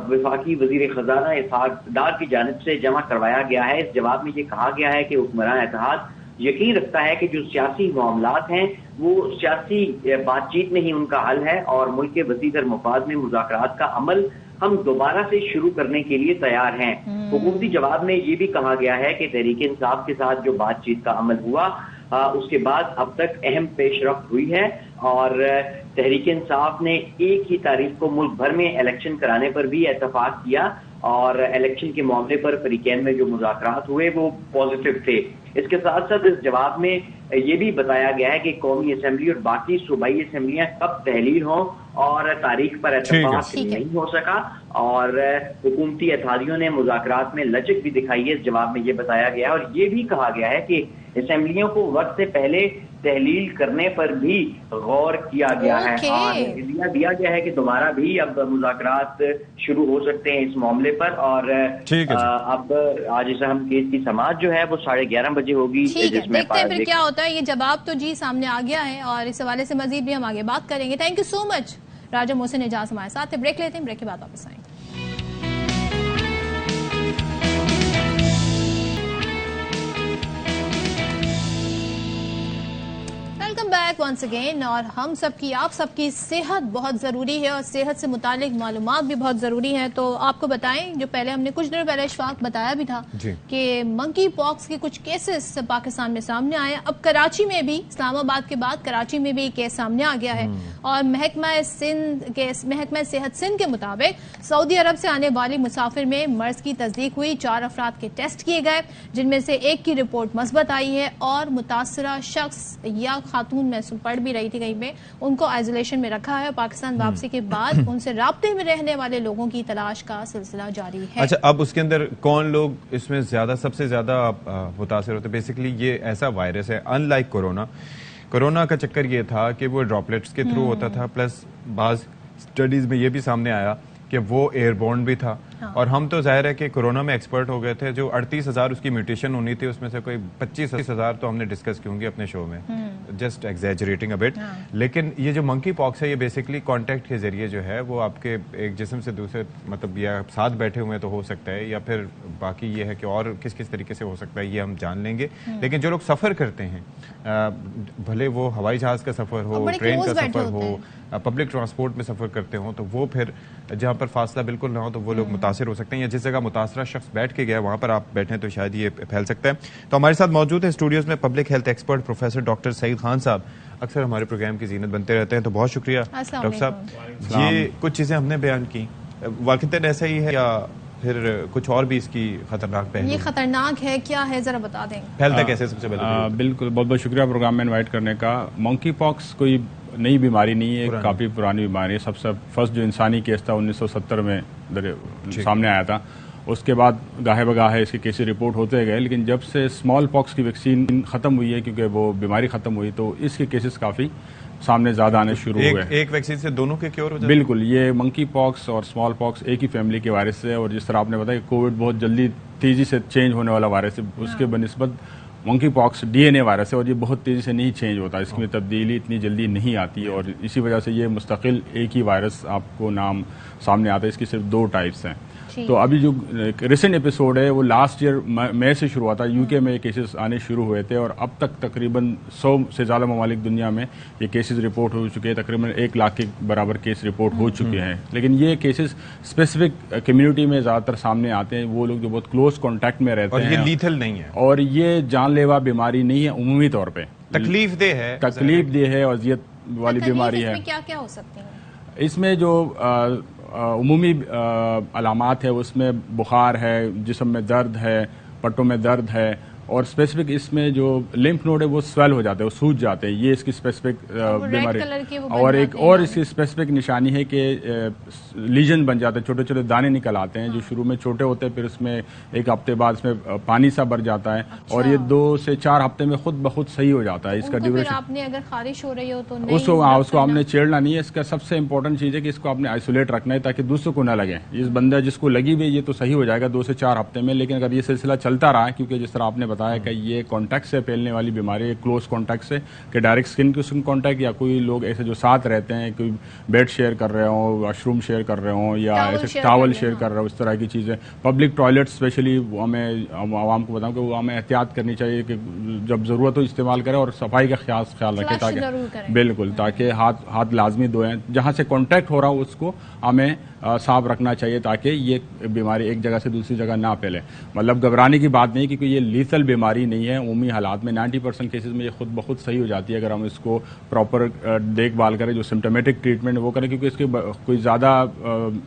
وفاقی وزیر خزانہ اسحاق ڈار کی جانب سے جمع کروایا گیا ہے. اس جواب میں یہ کہا گیا ہے کہ حکمران اتحاد یقین رکھتا ہے کہ جو سیاسی معاملات ہیں وہ سیاسی بات چیت میں ہی ان کا حل ہے, اور ملک کے وسیع تر مفاد میں مذاکرات کا عمل ہم دوبارہ سے شروع کرنے کے لیے تیار ہیں. حکومتی جواب میں یہ بھی کہا گیا ہے کہ تحریک انصاف کے ساتھ جو بات چیت کا عمل ہوا اس کے بعد اب تک اہم پیش رفت ہوئی ہے, اور تحریک انصاف نے 1 ہی تاریخ کو ملک بھر میں الیکشن کرانے پر بھی اتفاق کیا, اور الیکشن کے معاملے پر فریقین میں جو مذاکرات ہوئے وہ پازیٹیو تھے. اس کے ساتھ ساتھ اس جواب میں یہ بھی بتایا گیا ہے کہ قومی اسمبلی اور باقی صوبائی اسمبلیاں کب تحلیل ہوں اور تاریخ پر اتفاق نہیں ہو سکا, اور حکومتی اتحادیوں نے مذاکرات میں لچک بھی دکھائی ہے. اس جواب میں یہ بتایا گیا ہے, اور یہ بھی کہا گیا ہے کہ اسمبلیوں کو وقت سے پہلے تحلیل کرنے پر بھی غور کیا گیا ہے اور عندیہ دیا گیا ہے کہ دوبارہ بھی اب مذاکرات شروع ہو سکتے ہیں اس معاملے پر. اور اب آج اس اہم کیس کی سماعت جو ہے وہ 11:30 بجے ہوگی. دیکھتے ہیں پھر کیا ہوتا ہے. یہ جواب تو جی سامنے آ گیا ہے اور اس حوالے سے مزید بھی ہم آگے بات کریں گے. تھینک یو سو مچ راجہ محسن اعجاز ہمارے ساتھ. بریک لیتے ہیں, بریک کے بعد واپس آئیں گے. Welcome back once again. اور ہم سب کی, آپ سب کی صحت بہت ضروری ہے اور صحت سے متعلق معلومات بھی بہت ضروری ہیں. تو آپ کو بتائیں, جو پہلے ہم نے کچھ دنوں پہلے اشفاق بتایا بھی تھا کہ منکی پاکس کے کچھ کیسز پاکستان میں سامنے آئے. اب کراچی میں بھی, اسلام آباد کے بعد کراچی میں بھی کیس سامنے آ گیا ہے. اور محکمہ صحت سندھ کے مطابق سعودی عرب سے آنے والی مسافر میں مرض کی تصدیق ہوئی. 4 افراد کے ٹیسٹ کیے گئے جن میں سے ایک کی رپورٹ مثبت آئی ہے اور متاثرہ شخص یا خاتون, میں پڑھ بھی رہی تھی کہیں پہ, ان کو آئسولیشن میں رکھا ہے. پاکستان واپسی کے بعد ان سے رابطے میں رہنے والے لوگوں کی تلاش کا سلسلہ جاری ہے. اچھا, اب اس کے اندر کون لوگ اس میں سب سے زیادہ متاثر ہوتے ہیں؟ بیسیکلی یہ ایسا وائرس ہے, ان لائک کورونا کا چکر یہ تھا کہ وہ ڈراپلیٹس کے تھرو ہوتا تھا, پلس بعض اسٹڈیز میں یہ بھی سامنے آیا کہ وہ ایئر بورن بھی تھا. اور ہم تو ظاہر ہے کہ کورونا میں ایکسپرٹ ہو گئے تھے. جو 38,000 اس کی میوٹیشن ہونی تھی, اس میں سے کوئی 25,000 تو ہم نے ڈسکس کی ہوں گی اپنے شو میں, جسٹ ایگزیجریٹنگ اے بٹ. لیکن یہ جو منکی پاکس ہے, یہ بیسیکلی کانٹیکٹ کے ذریعے جو ہے وہ آپ کے ایک جسم سے دوسرے, مطلب یا ساتھ بیٹھے ہوئے تو ہو سکتا ہے, یا پھر باقی یہ ہے کہ اور کس طریقے سے ہو سکتا ہے یہ ہم جان لیں گے. لیکن جو لوگ سفر کرتے ہیں, بھلے وہ ہوائی جہاز کا سفر ہو, ٹرین کا سفر ہو, پبلک ٹرانسپورٹ میں سفر کرتے ہوں, تو وہ پھر جہاں پر فاصلہ بالکل نہ ہو تو وہ لوگ متاثر ہو سکتے ہیں, یا جس جگہ متاثرہ شخص بیٹھ کے گیا وہاں پر آپ بیٹھیں تو شاید یہ پھیل سکتا ہے. تو ہمارے ساتھ موجود ہے اسٹوڈیوز میں public health expert professor doctor Saeed Khan صاحب. اکثر ہمارے پروگرام کی زینت بنتے رہتے ہیں, تو بہت شکریہ ڈاکٹر صاحب. یہ کچھ چیزیں ہم نے بیان کی, واقعتاً ایسا ہی ہے یا پھر کچھ اور بھی اس کی خطرناک پہلو؟ یہ خطرناک ہے, کیا ہے ذرا بتا دیں. پھیلتا کیسے سب سے پہلے؟ بالکل, بہت بہت شکریہ پروگرام میں انوائٹ کرنے کا. منکی پاکس کوئی نئی بیماری نہیں ہے, کافی پرانی بیماری ہے. سب سے فرسٹ جو انسانی کیس تھا 1970 میں سامنے آیا تھا. اس کے بعد گاہے بگاہے اس کے کیسز رپورٹ ہوتے گئے, لیکن جب سے اسمال پاکس کی ویکسین ختم ہوئی ہے, کیونکہ وہ بیماری ختم ہوئی, تو اس کے کیسز کافی سامنے زیادہ آنے شروع ہوئے. ایک ویکسین سے دونوں کے کیور ہو جاتے ہیں؟ بالکل, یہ منکی پاکس اور اسمال پاکس ایک ہی فیملی کے وائرس ہے. اور جس طرح آپ نے بتایا کہ کووڈ بہت جلدی تیزی سے چینج ہونے والا وائرس ہے, اس کے بنسبت منکی پاکس DNA وائرس ہے اور یہ بہت تیزی سے نہیں چینج ہوتا, اس میں تبدیلی اتنی جلدی نہیں آتی, اور اسی وجہ سے یہ مستقل ایک ہی وائرس آپ کو نام سامنے آتا ہے. اس کی صرف 2 ٹائپس ہیں. تو ابھی جو ریسنٹ ایپیسوڈ ہے وہ لاسٹ ایئر مئی سے شروع ہوا تھا. UK میں یہ کیسز آنے شروع ہوئے تھے, اور اب تک تقریباً 100 سے زیادہ ممالک دنیا میں یہ کیسز رپورٹ ہو چکے ہیں. تقریباً 1 لاکھ کے برابر کیس رپورٹ ہو چکے ہیں. لیکن یہ کیسز اسپیسیفک کمیونٹی میں زیادہ تر سامنے آتے ہیں, وہ لوگ جو بہت کلوز کانٹیکٹ میں رہتے ہیں. اور یہ لیتھل نہیں ہے, اور یہ جان لیوا بیماری نہیں ہے. عمومی طور پہ تکلیف دہ ہے, اذیت والی بیماری ہے. کیا کیا ہو سکتی ہیں اس میں؟ جو عمومی علامات ہے اس میں بخار ہے, جسم میں درد ہے, پٹوں میں درد ہے, اور اسپیسیفک اس میں جو لمف نوڈ ہے وہ سویل ہو جاتے ہیں, وہ سوج جاتے ہیں. یہ اس کی اسپیسیفک بیماری. اور ایک اور اس کی اسپیسیفک نشانی ہے کہ لیجن بن جاتے ہیں, چھوٹے چھوٹے دانے نکل آتے ہیں, جو شروع میں چھوٹے ہوتے ہیں, پھر اس میں 1 ہفتے بعد اس میں پانی سا بھر جاتا ہے, اور یہ 2 سے 4 ہفتے میں خود بخود صحیح ہو جاتا ہے. اس کا ڈیوریشن, آپ نے اگر خارش ہو رہی ہو تو اس کو آپ نے چھیڑنا نہیں ہے. اس کا سب سے امپورٹنٹ چیز ہے کہ اس کو آپ نے آئسولیٹ رکھنا ہے تاکہ دوسروں کو نہ لگے. اس بندہ جس کو لگی ہوئی یہ تو صحیح ہو جائے گا 2 سے 4 ہفتے میں, لیکن اگر یہ سلسلہ چلتا رہا, کیونکہ جس طرح آپ نے بتایا کہ یہ کانٹیکٹ سے پھیلنے والی بیماری ہے, کلوز کانٹیکٹ سے, کہ direct skin to skin contact, یا کوئی لوگ ایسے جو ساتھ رہتے ہیں, کوئی بیڈ شیئر کر رہے ہوں, واش روم شیئر کر رہے ہوں, یا ایسے ٹاول شیئر کر رہے ہوں, اس طرح کی چیزیں. پبلک ٹوائلٹ اسپیشلی ہمیں عوام کو بتاؤں کہ وہ ہمیں احتیاط کرنی چاہیے کہ جب ضرورت ہو استعمال کریں, اور صفائی کا خیال رکھیں, تاکہ بالکل تاکہ ہاتھ لازمی دھوئیں. جہاں سے کانٹیکٹ ہو رہا ہو اس کو ہمیں صاف رکھنا چاہیے تاکہ یہ بیماری ایک جگہ سے دوسری جگہ نہ پھیلے. مطلب گھبرانے کی بات نہیں, کیونکہ یہ لیتھل بیماری نہیں ہے. عمومی حالات میں 90% کیسز میں یہ خود بخود صحیح ہو جاتی ہے اگر ہم اس کو پراپر دیکھ بھال کریں, جو سمٹمیٹک ٹریٹمنٹ وہ کریں, کیونکہ اس کے کوئی زیادہ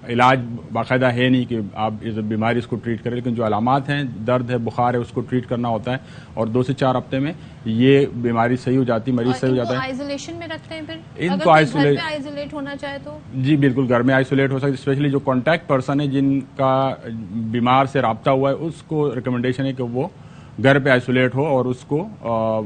علاج باقاعدہ ہے نہیں کہ آپ اس بیماری اس کو ٹریٹ کریں. لیکن جو علامات ہیں, درد ہے, بخار ہے, اس کو ٹریٹ کرنا ہوتا ہے, اور 2 سے 4 ہفتے میں یہ بیماری صحیح ہو جاتی ہے, مریض صحیح ہو جاتا ہے. آئسولیشن میں رکھتے ہیں پھر ان کو آئسولیٹ ہونا چاہے تو؟ جی بالکل, گھر میں آئسولیٹ ہو سکتے, اسپیشلی جو کانٹیکٹ پرسن ہے جن کا بیمار سے رابطہ ہوا ہے, اس کو ریکمنڈیشن ہے کہ وہ گھر پہ آئسولیٹ ہو اور اس کو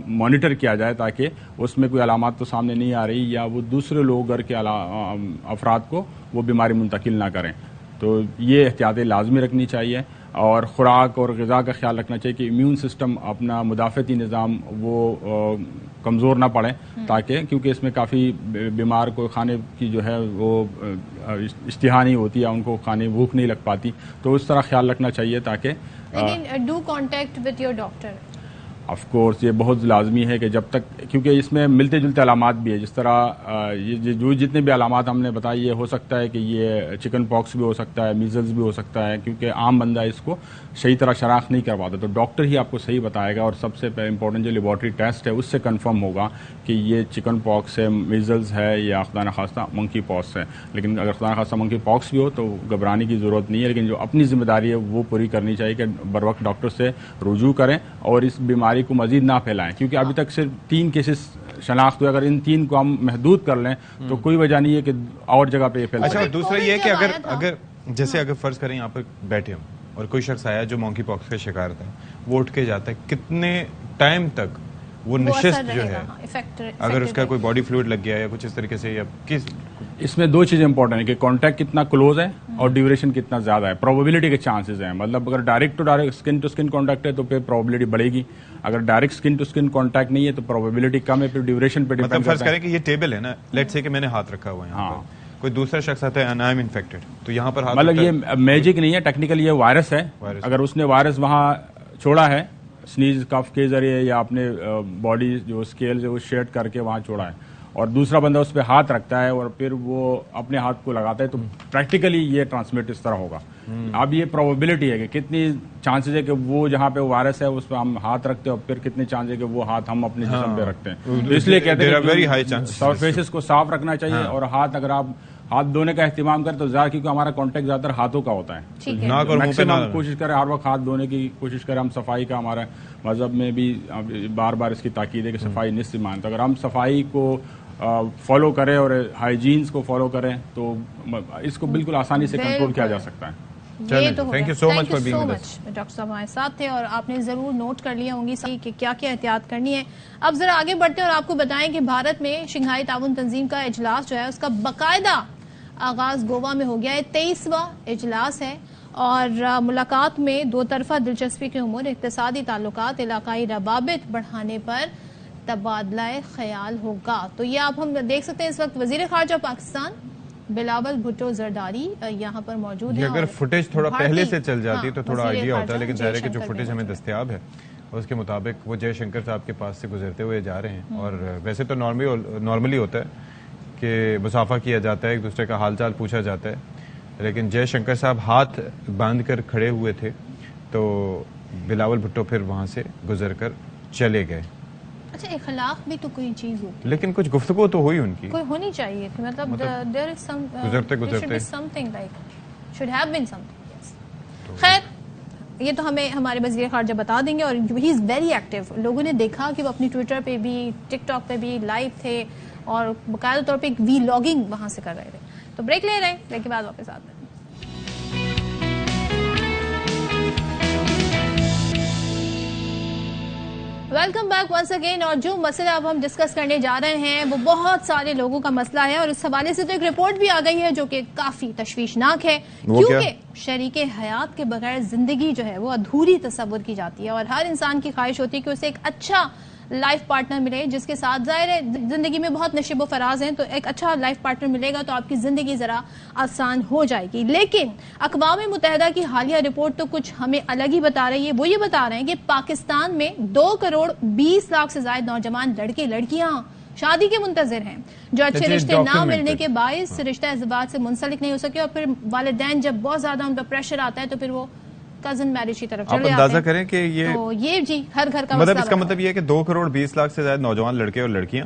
مانیٹر کیا جائے تاکہ اس میں کوئی علامات تو سامنے نہیں آ رہی یا وہ دوسرے لوگ گھر کے افراد کو وہ بیماری منتقل نہ کریں. تو یہ احتیاطیں لازمی رکھنی چاہیے اور خوراک اور غذا کا خیال رکھنا چاہیے کہ امیون سسٹم اپنا مدافعتی نظام وہ کمزور نہ پڑے تاکہ کیونکہ اس میں کافی بیمار کو کھانے کی جو ہے وہ اشتہا نہیں ہوتی یا ان کو کھانے بھوک نہیں لگ پاتی, تو اس طرح خیال رکھنا چاہیے تاکہ لیکن do contact with your doctor. Of course یہ بہت لازمی ہے کہ جب تک کیونکہ اس میں ملتے جلتے علامات بھی ہے, جس طرح جو جتنے بھی علامات ہم نے بتائی یہ ہو سکتا ہے کہ یہ چکن پاکس بھی ہو سکتا ہے, میزلز بھی ہو سکتا ہے, کیونکہ عام بندہ اس کو صحیح طرح شناخت نہیں کرواتا, تو ڈاکٹر ہی آپ کو صحیح بتائے گا اور سب سے امپورٹنٹ جو لیبارٹری ٹیسٹ ہے اس سے کنفرم ہوگا کہ یہ چکن پاکس ہے, میزلز ہے یا خدا نخواستہ منکی پاکس ہے. لیکن اگر خدا نخواستہ منکی پاکس بھی ہو تو گھبرانے کی ضرورت نہیں ہے, لیکن جو اپنی ذمہ داری ہے وہ پوری کرنی چاہیے کہ بر وقت ڈاکٹر سے رجوع کریں اور اس بیماری کو مزید نہ پھیلائیں, کیونکہ ابھی تک صرف 3 کیسز شناخت ہوئے. اگر ان 3 کو ہم محدود کر لیں تو کوئی وجہ نہیں ہے کہ اور جگہ پہ یہ پھیلے. اچھا, دوسرا یہ ہے کہ اگر جیسے اگر فرض کریں یہاں پہ بیٹھے ہم اور کوئی شخص آیا جو مونکی پاکس کا شکار تھا, وہ اٹھ کے جاتا ہے, کتنے ٹائم تک وہ نشست جو ہے, اگر اس کا کوئی باڈی فلوئڈ لگ گیا یا کچھ اس طریقے سے, یا کس اس میں 2 چیزیں امپورٹنٹ ہیں کہ کانٹیکٹ کتنا کلوز ہے اور ڈیوریشن کتنا زیادہ ہے, پروبیبلٹی کے چانسز ہیں. مطلب اگر direct to direct skin to skin contact ہے تو پھر پروبیبلٹی بڑھے گی, اگر direct skin to skin contact نہیں ہے تو پروبیبلٹی کم ہے, پھر ڈیوریشن پہ ڈیپینڈ مطلب فرض کریں کہ یہ ٹیبل ہے نا, لیٹ سے کہ میں نے ہاتھ رکھا ہوا ہے یہاں پر, کوئی دوسرا شخص آتا ہے آئی ایم انفیکٹڈ, تو یہاں پر مطلب یہ میجک نہیں ہے, ٹیکنیکلی یہ وائرس ہے. اگر اس نے وائرس وہاں چھوڑا ہے سنیز کف کے ذریعے یا اپنے باڈی جو اسکیل سے وہ شیڈ کر کے وہاں چھوڑا ہے اور دوسرا بندہ اس پہ ہاتھ رکھتا ہے اور پھر وہ اپنے ہاتھ کو لگاتا ہے, تو پریکٹیکلی یہ ٹرانسمٹ اس طرح ہوگا. اب یہ پروبیبلٹی ہے کہ کتنی چانسز ہے کہ وہ جہاں پہ وائرس ہے اس پہ ہم ہاتھ رکھتے ہیں اور پھر کتنے چانس ہے کہ وہ ہاتھ ہم اپنے جسم پہ رکھتے ہیں. تو اس لیے کہتے ہیں سرفیسز کو صاف رکھنا چاہیے اور ہاتھ اگر آپ ہاتھ دھونے کا اہتمام کریں تو زیادہ, کیونکہ ہمارا کانٹیکٹ زیادہ تر ہاتھوں کا ہوتا ہے, میکسیمم کوشش کریں ہر وقت ہاتھ دھونے کی کوشش کریں. ہم صفائی کا ہمارا مذہب میں بھی بار بار اس کی تاکید ہے کہ صفائی نصف ایمان, تو اگر ہم صفائی کو فالو کریں اور ہائیجینس کو فالو کریں تو اس کو بالکل آسانی سے کنٹرول کیا جا سکتا ہے. Thank you so much for being with us. Doctor صاحب ہمارے ساتھ تھے اور آپ نے ضرور نوٹ کر لیا ہوں گی کہ کیا کیا احتیاط کرنی ہے. اب ذرا آگے بڑھتے ہیں اور آپ کو بتائیں کہ بھارت میں شنگھائی تعاون تنظیم کا اجلاس جو ہے اس کا باقاعدہ آغاز گوا میں ہو گیا ہے. 23واں اجلاس ہے اور ملاقات میں 2 طرفہ دلچسپی کے امور, اقتصادی تعلقات, علاقائی روابط بڑھانے پر تبادلہ خیال ہوگا. تو یہ آپ ہم دیکھ سکتے ہیں اس وقت وزیر خارجہ پاکستان بلاول بھٹو زرداری یہاں پر موجود ہیں. اگر فوٹیج تھوڑا پہلے سے چل جاتی تو تھوڑا آئیڈیا ہوتا ہے, لیکن ظاہر ہے کہ جو فوٹیج ہمیں دستیاب ہے اس کے مطابق وہ جے شنکر صاحب کے پاس سے گزرتے ہوئے جا رہے ہیں. اور ویسے تو نارملی ہوتا ہے کہ مصافحہ کیا جاتا ہے, ایک دوسرے کا حال چال پوچھا جاتا ہے, لیکن جے شنکر صاحب ہاتھ باندھ کر کھڑے ہوئے تھے تو بلاول بھٹو پھر وہاں سے گزر کر چلے گئے. اچھا, اخلاق بھی تو کوئی چیز ہوتی ہے, لیکن کچھ گفتگو تو ہوئی ان کی, کوئی ہونی چاہیے تھی, مطلب there is some گزرتے something like should have been something. Yes. خیر یہ تو ہمیں ہمارے وزیر خارجہ بتا دیں گے, اور ہی از ویری ایکٹیو. لوگوں نے دیکھا کہ وہ اپنی ٹویٹر پہ بھی ٹک ٹاک پہ بھی لائیو تھے اور باقاعدہ طور پہ ایک وی لاگنگ وہاں سے کر رہے تھے. تو بریک لے رہے ہیں, بریک کے بعد واپس آتے ہیں. Welcome back once again. اور جو مسئلہ اب ہم ڈسکس کرنے جا رہے ہیں وہ بہت سارے لوگوں کا مسئلہ ہے, اور اس حوالے سے تو ایک رپورٹ بھی آ گئی ہے جو کہ کافی تشویشناک ہے, کیونکہ شریک حیات کے بغیر زندگی جو ہے وہ ادھوری تصور کی جاتی ہے, اور ہر انسان کی خواہش ہوتی ہے کہ اسے ایک اچھا لائف پارٹنر ملے جس کے ساتھ, ظاہر ہے زندگی میں بہت نشیب و فراز ہیں, تو ایک اچھا لائف پارٹنر ملے گا تو آپ کی زندگی ذرا آسان ہو جائے گی. لیکن اقوام متحدہ کی حالیہ رپورٹ تو کچھ ہمیں الگ ہی بتا رہی ہے. وہ یہ بتا رہے ہیں کہ پاکستان میں 2,20,00,000 سے زائد نوجوان لڑکے لڑکیاں شادی کے منتظر ہیں, جو اچھے رشتے نہ ملنے کے باعث رشتہ ازدواج سے منسلک نہیں ہو سکے, اور پھر والدین جب بہت زیادہ ان پر پریشر آتا ہے تو پھر وہ کزن میرج کی طرف چلے جاتے ہیں. آپ اندازہ کریں کہ یہ جی ہر گھر کا مطلب اس کا مطلب یہ ہے کہ 2,20,00,000 سے زائد نوجوان لڑکے اور لڑکیاں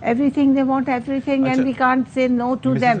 everything they want everything and we can't say no to them।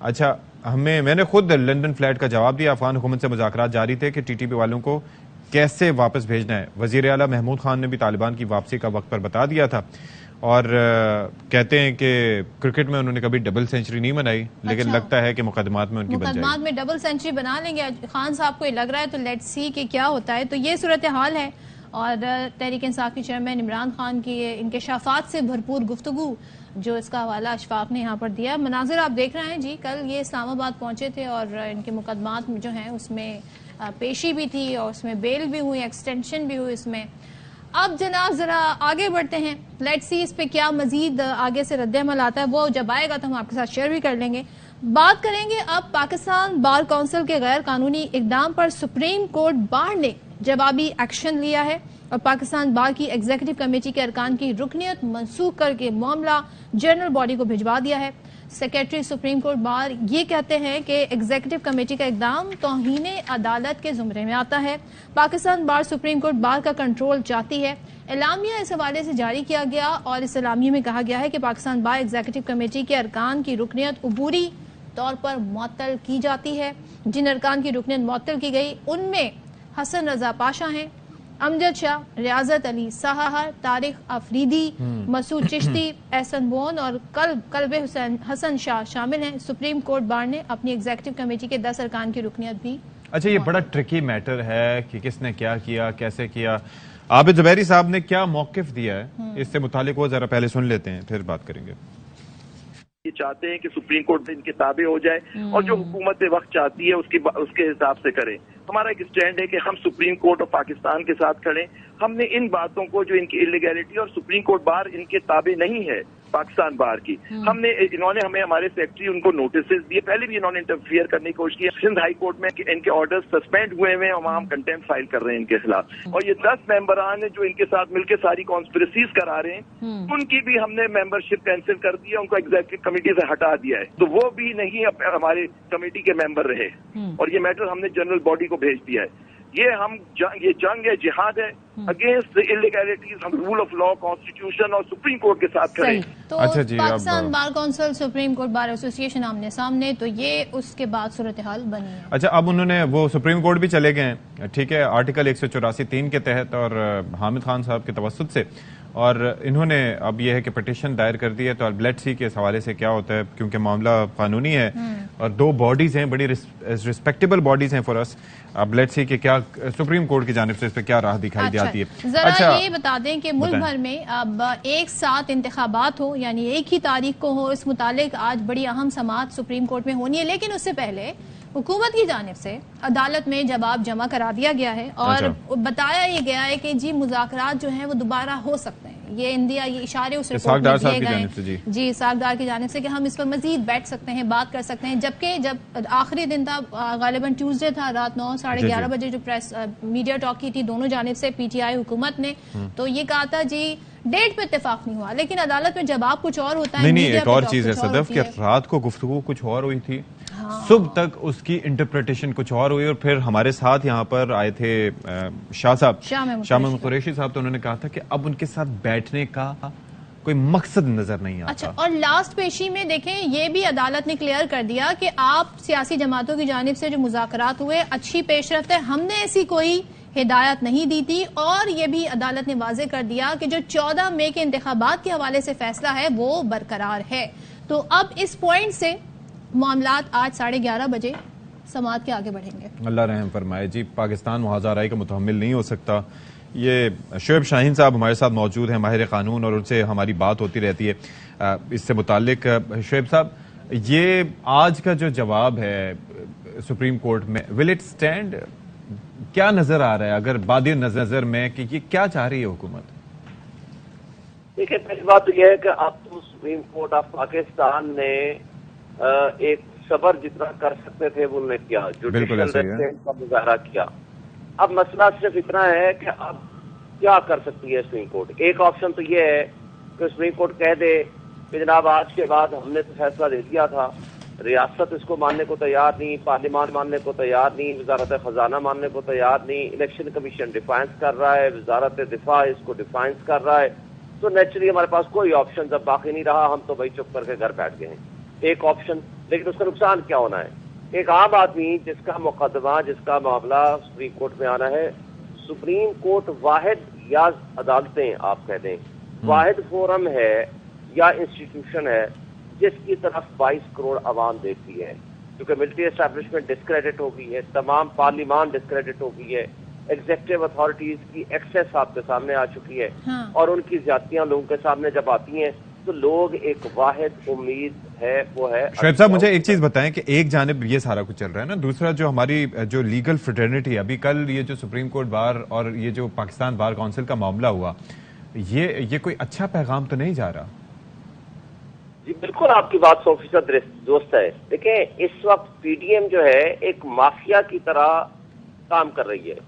اچھا میں نے خود لندن فلیٹ کا جواب دیا. افغان حکومت سے مذاکرات جاری تھے کہ TTP والوں کو کیسے واپس بھیجنا ہے. وزیر اعلیٰ محمود خان نے بھی طالبان کی واپسی کا وقت پر بتا دیا تھا اور کہتے ہیں کہ کرکٹ میں انہوں نے کبھی ڈبل سینچری نہیں بنائی, لیکن لگتا ہے کہ مقدمات میں ان کی بن جائے گی. مقدمات میں ڈبل سینچری بنا لیں گے خان صاحب کو, یہ لگ رہا ہے. تو لیٹس سی کہ کیا ہوتا ہے. تو یہ صورتحال ہے اور تحریک انصاف کی چیئرمین عمران خان کی انکشافات سے بھرپور گفتگو جو اس کا حوالہ اشفاق نے یہاں پر دیا. مناظر آپ دیکھ رہے ہیں جی, کل یہ اسلام آباد پہنچے تھے اور ان کے مقدمات جو ہیں اس میں پیشی بھی تھی اور اس میں بیل بھی ہوئی, ایکسٹینشن بھی ہوئی اس میں. اب جناب ذرا آگے بڑھتے ہیں, لیٹس سی اس پہ کیا مزید آگے سے رد عمل آتا ہے. وہ جب آئے گا تو ہم آپ کے ساتھ شیئر بھی کر لیں گے. بات کریں گے اب پاکستان بار کونسل کے غیر قانونی اقدام پر سپریم کورٹ بار نے جوابی ایکشن لیا ہے اور پاکستان بار کی ایگزیکٹو کمیٹی کے ارکان کی رکنیت منسوخ کر کے معاملہ جنرل باڈی کو بھجوا دیا ہے. سیکریٹری سپریم کورٹ بار یہ کہتے ہیں کہ ایگزیکٹو کمیٹی کا اقدام توہین عدالت کے زمرے میں آتا ہے. پاکستان بار سپریم کورٹ بار کا کنٹرول چاہتی ہے. اعلامیہ اس حوالے سے جاری کیا گیا اور اس اعلامیہ میں کہا گیا ہے کہ پاکستان بار ایگزیکٹو کمیٹی کے ارکان کی رکنیت عبوری طور پر معطل کی جاتی ہے. جن ارکان کی رکنیت معطل کی گئی ان میں حسن رضا پاشا ہیں, امجد شاہ, ریاضت علی ساہر, طارق افریدی, مسعود چشتی, احسن بون اور قلب حسن شاہ شامل ہیں. سپریم کورٹ بار نے اپنی ایگزیکٹو کمیٹی کے 10 ارکان کی رکنیت بھی. اچھا یہ بڑا ٹرکی میٹر ہے کہ کس نے کیا کیا, کیسے کیا. عابد زبیری صاحب نے کیا موقف دیا ہے اس سے متعلق, وہ ذرا پہلے سن لیتے ہیں پھر بات کریں گے. یہ چاہتے ہیں کہ سپریم کورٹ ان کے تابع ہو جائے اور جو حکومت وقت چاہتی ہے اس کے حساب سے کرے. ہمارا ایک اسٹینڈ ہے کہ ہم سپریم کورٹ اور پاکستان کے ساتھ کھڑے. ہم نے ان باتوں کو جو ان کی انلیگیلٹی اور سپریم کورٹ بار ان کے تابع نہیں ہے پاکستان بار کی, انہوں نے ہمیں ہمارے سیکرٹری ان کو نوٹسز دیے, پہلے بھی انہوں نے انٹرفیئر کرنے کی کوشش کی. سندھ ہائی کورٹ میں ان کے آرڈر سسپینڈ ہوئے ہیں اور وہاں ہم کنٹمپٹ فائل کر رہے ہیں ان کے خلاف. اور یہ 10 ممبران ہیں جو ان کے ساتھ مل کے ساری کانسپریسیز کرا رہے ہیں, ان کی بھی ہم نے ممبرشپ کینسل کر دی ہے, ان کو ایگزیکٹو کمیٹی سے ہٹا دیا ہے. تو وہ بھی نہیں ہمارے کمیٹی کے ممبر رہے اور یہ میٹر ہم نے جنرل باڈی کو بھیج دیا ہے. یہ جنگ ہے, جہاد ہے اگینسٹ انلیگیلٹیز. ہم رول آف لا, کانسٹیٹیوشن اور سپریم کورٹ کے ساتھ کھڑے. تو Pakistan bar council, supreme court bar ایسوسی ایشن آمنے سامنے, تو یہ اس کے بعد صورتحال بنی ہے. اچھا اب انہوں نے وہ سپریم کورٹ بھی چلے گئے ہیں, ٹھیک ہے, آرٹیکل 184(3) کے تحت اور حامد خان صاحب کے توسط سے, اور انہوں نے اب یہ ہے کہ پٹیشن دائر کر دی ہے. تو اب لیٹس سی کے حوالے سے کیا ہوتا ہے, کیونکہ معاملہ قانونی ہے اور 2 باڈیز ہیں, بڑی ریسپیکٹیبل باڈیز ہیں فار اس. اب لیٹس سی کہ کیا سپریم کورٹ کی جانب سے اس پہ کیا راہ دکھائی جاتی ہے. ذرا یہ بتا دیں کہ ملک بھر میں اب ایک ساتھ انتخابات ہو, یعنی ایک ہی تاریخ کو ہو, اس متعلق آج بڑی اہم سماعت سپریم کورٹ میں ہونی ہے. لیکن اس سے پہلے حکومت کی جانب سے عدالت میں جواب جمع کرا دیا گیا ہے اور بتایا یہ گیا ہے کہ جی مذاکرات جو ہیں وہ دوبارہ ہو سکتے ہیں. یہ انڈیا یہ اشارے اس رپورٹ میں دیے گئے ہیں جی اسحاق ڈار کی جانب سے کہ ہم اس پر مزید بیٹھ سکتے ہیں, بات کر سکتے ہیں. جبکہ جب آخری دن تھا, غالباً ٹیوزڈے تھا, رات 9 ساڑھے 11 بجے جو پریس میڈیا ٹاک کی تھی دونوں جانب سے, PTI حکومت نے, تو یہ کہا تھا جی ڈیٹ پہ اتفاق نہیں ہوا, لیکن عدالت میں جواب کچھ اور ہوتا ہے. نہیں, ایک اور چیز ہے صدف کہ رات کو گفتگو کچھ اور ہوئی تھی, صبح تک اس کی انٹرپریٹیشن کچھ اور ہوئی. اور پھر ہمارے ساتھ یہاں پر آئے تھے شاہ صاحب, شاہ محمد قریشی صاحب, تو انہوں نے کہا تھا کہ اب ان کے ساتھ بیٹھنے کا کوئی مقصد نظر نہیں آتا. اچھا, اور لاسٹ پیشی میں دیکھیں یہ بھی عدالت نے کلیئر کر دیا کہ آپ سیاسی جماعتوں کی جانب سے جو مذاکرات ہوئے اچھی پیش رفت ہے, ہم نے ایسی کوئی ہدایت نہیں دی تھی. اور یہ بھی عدالت نے واضح کر دیا کہ جو 14 مئی کے انتخابات کے حوالے سے فیصلہ ہے وہ برقرار ہے. تو اب اس پوائنٹ سے معاملات آج 11:30 بجے سماعت کے آگے بڑھیں گے. اللہ رحم فرمائے جی. پاکستان محاذ آرائی کا متحمل نہیں ہو سکتا. یہ شعیب شاہین صاحب ہمارے ساتھ موجود ہیں, ماہر قانون, اور ان سے ہماری بات ہوتی رہتی ہے اس سے متعلق. شعیب صاحب, یہ آج کا جو جواب ہے سپریم کورٹ میں, ول اٹ اسٹینڈ, کیا نظر آ رہا ہے اگر بادی نظر میں کہ یہ کیا چاہ رہی ہے حکومت؟ دیکھیں, پہلی بات تو یہ ہے کہ اب تو سپریم کورٹ آف پاکستان نے ایک صبر جتنا کر سکتے تھے وہ انہوں نے کیا, جوڈیشل ریسٹرینٹ کا مظاہرہ کیا. اب مسئلہ صرف اتنا ہے کہ اب کیا کر سکتی ہے سپریم کورٹ. ایک آپشن تو یہ ہے کہ سپریم کورٹ کہہ دے کہ جناب آج کے بعد ہم نے تو فیصلہ دے دیا تھا, ریاست اس کو ماننے کو تیار نہیں, پارلیمان ماننے کو تیار نہیں, وزارت خزانہ ماننے کو تیار نہیں, الیکشن کمیشن ڈیفائنس کر رہا ہے, وزارت دفاع اس کو ڈیفائنس کر رہا ہے, تو نیچرلی ہمارے پاس کوئی آپشن اب باقی نہیں رہا, ہم تو بھائی چپ کر کے گھر بیٹھ گئے ہیں. ایک آپشن. لیکن اس کا نقصان کیا ہونا ہے؟ ایک عام آدمی جس کا مقدمہ، جس کا معاملہ سپریم کورٹ میں آنا ہے، سپریم کورٹ واحد یا عدالتیں آپ کہہ دیں واحد فورم ہے یا انسٹیٹیوشن ہے جس کی طرف 22 کروڑ عوام دیکھتی ہے، کیونکہ ملٹری اسٹیبلشمنٹ ڈسکریڈٹ ہو گئی ہے، تمام پارلیمان ڈسکریڈٹ ہو گئی ہے، ایگزیکٹو اتھارٹیز کی ایکسیس آپ کے سامنے آ چکی ہے، اور ان کی زیادتیاں لوگوں کے سامنے جب آتی ہیں تو لوگ ایک واحد امید ہے، وہ ہے شعیب صاحب مجھے ایک چیز بتائیں کہ ایک جانب یہ سارا کچھ چل رہا ہے نا، دوسرا جو ہماری جو لیگل فریٹرنیٹی ہے، ابھی کل یہ جو سپریم کورٹ بار اور یہ جو پاکستان بار کونسل کا معاملہ ہوا، یہ کوئی اچھا پیغام تو نہیں جا رہا؟ جی بالکل آپ کی بات 100% درست ہے. دیکھیں اس وقت پی ڈی ایم جو ہے ایک مافیا کی طرح کام کر رہی ہے.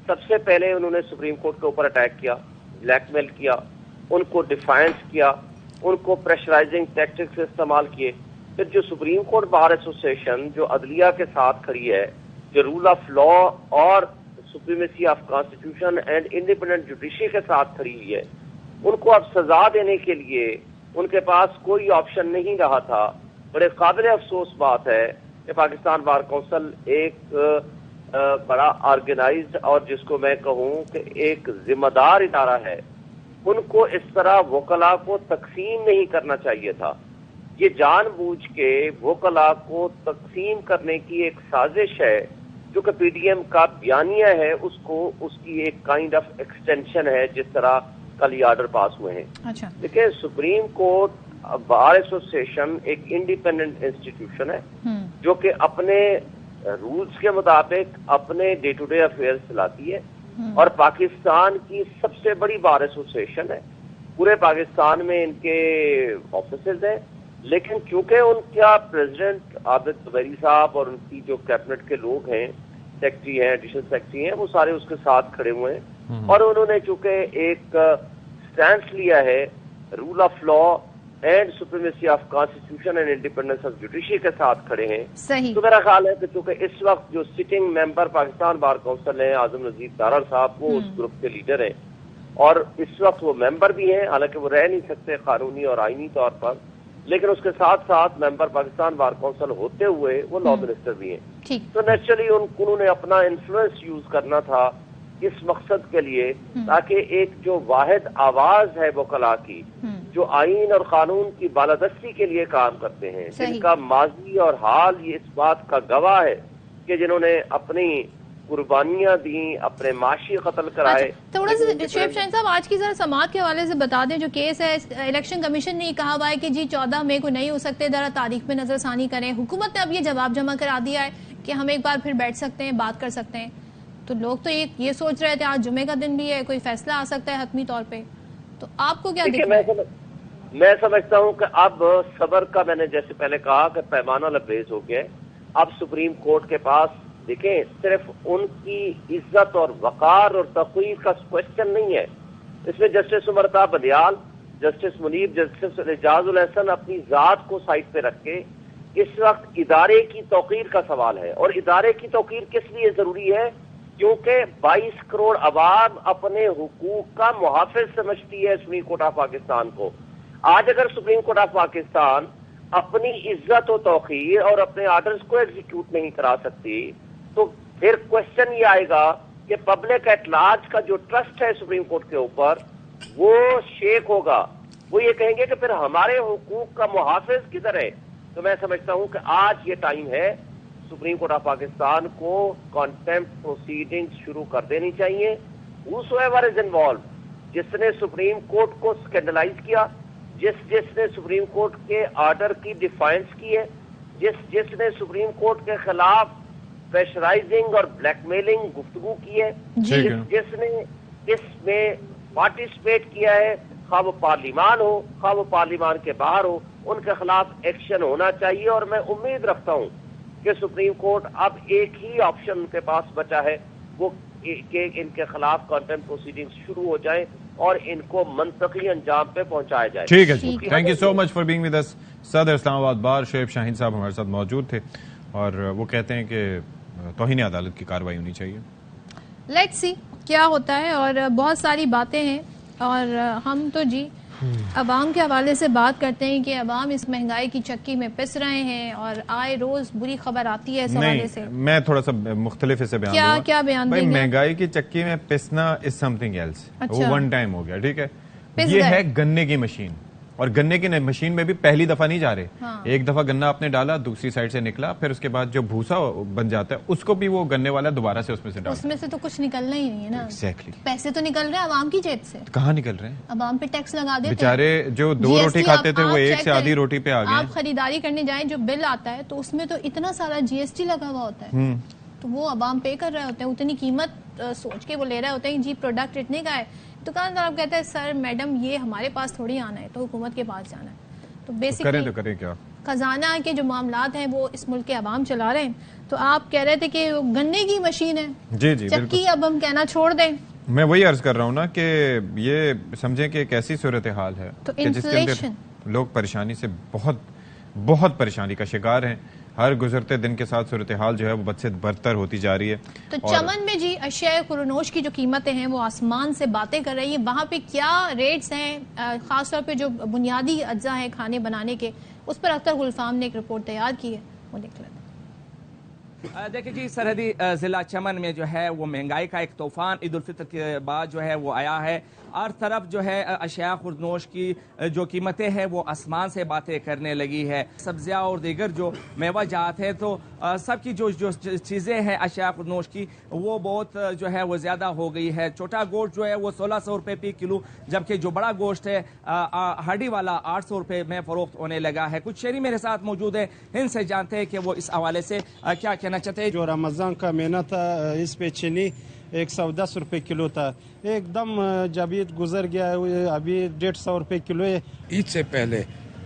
سب سے پہلے انہوں نے سپریم کورٹ کے اوپر اٹیک کیا، بلیک میل کیا، ان کو ڈیفائنس کیا، ان کو پریشرائزنگ ٹیکٹکس استعمال کیے. پھر جو سپریم کورٹ بار ایسوسیشن جو عدلیہ کے ساتھ کھڑی ہے، جو رول آف لا اور supremacy of constitution and independent judiciary کے ساتھ کھڑی ہوئی ہے، ان کو اب سزا دینے کے لیے ان کے پاس کوئی آپشن نہیں رہا تھا. بڑے قابل افسوس بات ہے کہ پاکستان بار کونسل ایک بڑا آرگنائزڈ اور جس کو میں کہوں کہ ایک ذمہ دار ادارہ ہے، ان کو اس طرح وکلاء کو تقسیم نہیں کرنا چاہیے تھا. یہ جان بوجھ کے وکلاء کو تقسیم کرنے کی ایک سازش ہے جو کہ پی ڈی ایم کا بیانیہ ہے، اس کی ایک کائنڈ آف ایکسٹینشن ہے جس طرح کل یہ آرڈر پاس ہوئے ہیں. دیکھیں سپریم کورٹ بار ایسوسیشن ایک انڈیپینڈنٹ انسٹیٹیوشن ہے جو کہ اپنے رولز کے مطابق اپنے ڈے ٹو ڈے افیئرز چلاتی ہے، اور پاکستان کی سب سے بڑی بار ایسوسیشن ہے. پورے پاکستان میں ان کے آفیسز ہیں، لیکن چونکہ ان کا پریزیڈنٹ عابد زبیری صاحب اور ان کی جو کیبنٹ کے لوگ ہیں، سیکرٹری ہیں، ایڈیشنل سیکرٹری ہیں، وہ سارے اس کے ساتھ کھڑے ہوئے ہیں، اور انہوں نے چونکہ ایک سٹینس لیا ہے rule of law and supremacy of constitution and independence of judiciary کے ساتھ کھڑے ہیں. تو میرا خیال ہے کہ چونکہ اس وقت جو سٹنگ ممبر پاکستان بار کونسل ہیں اعظم نذیر تارڑ صاحب، وہ اس گروپ کے لیڈر ہیں، اور اس وقت وہ ممبر بھی ہیں، حالانکہ وہ رہ نہیں سکتے قانونی اور آئینی طور پر، لیکن اس کے ساتھ ساتھ ممبر پاکستان بار کونسل ہوتے ہوئے وہ لا منسٹر بھی ہیں. تو نیچرلی انہوں نے اپنا انفلوئنس یوز کرنا تھا اس مقصد کے لیے تاکہ ایک جو واحد آواز ہے وکلاء کی، جو آئین اور قانون کی بالادستی کے لیے کام کرتے ہیں، جن کا ماضی اور حال یہ اس بات کا گواہ ہے کہ جنہوں نے اپنی قربانیاں دیں، اپنے معاشی قتل کرائے. تھوڑا سا شعیب شاہین صاحب آج کی ذرا سماعت کے حوالے سے بتا دیں، جو کیس ہے الیکشن کمیشن نے کہا ہوا ہے کہ جی 14 مئی کو نہیں ہو سکتے، ذرا تاریخ میں نظر ثانی کریں. حکومت نے اب یہ جواب جمع کرا دیا ہے کہ ہم ایک بار پھر بیٹھ سکتے ہیں، بات کر سکتے ہیں. تو لوگ تو یہ سوچ رہے تھے آج جمعے کا دن بھی ہے، کوئی فیصلہ آ سکتا ہے حتمی طور پہ. تو آپ کو کیا دکھ رہا ہے؟ میں سمجھتا ہوں کہ اب صبر کا، میں نے جیسے پہلے کہا کہ پیمانہ لبریز ہو گیا ہے. اب سپریم کورٹ کے پاس دیکھیں صرف ان کی عزت اور وقار اور تقویر کا کوشچن نہیں ہے، اس میں جسٹس عمر بدیال، جسٹس منیب، جسٹس اعجاز الحسن اپنی ذات کو سائڈ پہ رکھ کے اس وقت ادارے کی توقیر کا سوال ہے. اور ادارے کی توقیر کس لیے ضروری ہے؟ کیونکہ 22 کروڑ عوام اپنے حقوق کا محافظ سمجھتی ہے سپریم کورٹ آف پاکستان کو. آج اگر سپریم کورٹ آف پاکستان اپنی عزت و توقیر اور اپنے آرڈرز کو ایگزیکیوٹ نہیں کرا سکتی تو پھر کوشچن یہ آئے گا کہ پبلک ایٹ لارج کا جو ٹرسٹ ہے سپریم کورٹ کے اوپر وہ شیک ہوگا. وہ یہ کہیں گے کہ پھر ہمارے حقوق کا محافظ کدھر ہے. تو میں سمجھتا ہوں کہ آج یہ ٹائم ہے سپریم کورٹ آف پاکستان کو کانٹیمپٹ پروسیڈنگ شروع کر دینی چاہیے. whosoever is involved، جس نے سپریم کورٹ کو اسکینڈلائز کیا، جس نے سپریم کورٹ کے آرڈر کی ڈیفائنس کی ہے، جس نے سپریم کورٹ کے خلاف پریشرائزنگ اور بلیک میلنگ گفتگو کی ہے، جس نے اس میں پارٹیسپیٹ کیا ہے، خواہ وہ پارلیمان ہو خواہ وہ پارلیمان کے باہر ہو، ان کے خلاف ایکشن ہونا چاہیے. اور میں امید رکھتا ہوں کہ سپریم کورٹ اب ایک ہی آپشن ان کے پاس بچا ہے، وہ کہ ان کے خلاف کانٹیمپٹ پروسیڈنگ شروع ہو جائیں اور ان کو منطقی انجام پہ پہنچایا جائے. ٹھیک ہے جی، thank you so much for being with us. صدر اسلام آباد بار شعیب شاہین صاحب ہمارے ساتھ موجود تھے اور وہ کہتے ہیں کہ توہین عدالت کی کارروائی ہونی چاہیے. لیٹس سی کیا ہوتا ہے. اور بہت ساری باتیں ہیں اور ہم تو جی عوام کے حوالے سے بات کرتے ہیں کہ عوام اس مہنگائی کی چکی میں پس رہے ہیں اور آئے روز بری خبر آتی ہے اس حوالے سے. میں تھوڑا سا مختلف سے بیان دوں گا. کیا بیان دیں گے؟ مہنگائی کی چکی میں پسنا از سم تھنگ ایلس. وہ ون ٹائم ہو گیا, ٹھیک ہے. یہ ہے گنے کی مشین, اور گنے کی مشین میں بھی پہلی دفعہ نہیں جا رہے. ایک دفعہ گنا آپ نے ڈالا, دوسری سائڈ سے نکلا, پھر اس کے بعد جو بھوسا بن جاتا ہے اس کو بھی وہ گنے والا دوبارہ سے اس میں سے ڈالتا ہے. اس میں سے تو کچھ نکلنا ہی نہیں ہے نا. ایگزیکٹلی. پیسے تو نکل رہے ہیں عوام کی جیب سے. کہاں نکل رہے ہیں؟ عوام پہ ٹیکس لگا دیتے ہیں. بیچارے جو 2 روٹی کھاتے تھے وہ 1 سے آدھی روٹی پہ آ گئے. آپ خریداری کرنے جائیں, جو بل آتا ہے تو اس میں تو اتنا سارا GST لگا ہوا ہوتا ہے, تو وہ عوام پے کر رہے ہوتے ہیں. اتنی قیمت سوچ کے وہ لے رہے ہوتے ہیں, جی پروڈکٹ اتنے کا ہے. دکاندار آپ کہتے ہیں سر میڈم یہ ہمارے پاس تھوڑی آنا ہے, تو حکومت کے پاس جانا ہے. تو بیسکلی کریں کیا, خزانہ کے جو معاملات ہیں وہ اس ملک کے عوام چلا رہے ہیں. تو آپ کہہ رہے تھے کہ گنے کی مشین ہے. جی چکی اب ہم کہنا چھوڑ دیں. میں وہی عرض کر رہا ہوں نا کہ یہ سمجھیں کہ ایک ایسی صورتحال ہے کہ جس کے اندر لوگ پریشانی سے بہت پریشانی کا شکار ہیں. ہر گزرتے دن کے ساتھ صورتحال جو ہے وہ بد سے بدتر ہوتی جا رہی ہے. تو چمن میں جی اشیاء قرنوش کی جو قیمتیں ہیں وہ آسمان سے باتیں کر رہی ہیں. وہاں پہ کیا ریٹس ہیں, خاص طور پہ جو بنیادی اجزاء ہیں کھانے بنانے کے, اس پر اختر گلفام نے ایک رپورٹ تیار کی ہے, وہ دیکھ لیتے ہیں. دیکھیں جی, سرحدی ضلع چمن میں جو ہے وہ مہنگائی کا ایک طوفان عید الفطر کے بعد جو ہے وہ آیا ہے. ہر طرف جو ہے اشیاء خوردنوش کی جو قیمتیں ہیں وہ آسمان سے باتیں کرنے لگی ہے. سبزیاں اور دیگر جو میوہ جات ہے تو سب کی جو چیزیں ہیں اشیاء خوردنوش کی وہ بہت جو ہے وہ زیادہ ہو گئی ہے. چھوٹا گوشت جو ہے وہ 1600 روپے فی کلو, جبکہ جو بڑا گوشت ہے ہڈی والا 800 روپے میں فروخت ہونے لگا ہے. کچھ شہری میرے ساتھ موجود ہیں, ان سے جانتے ہیں کہ وہ اس حوالے سے کیا کہنا چاہتے ہیں. جو رمضان کا مہینہ تھا اس پہ چینی 110 روپے کلو تھا, ایک دم جب عید گزر گیا ابھی 150 روپے کلو ہے. عید سے پہلے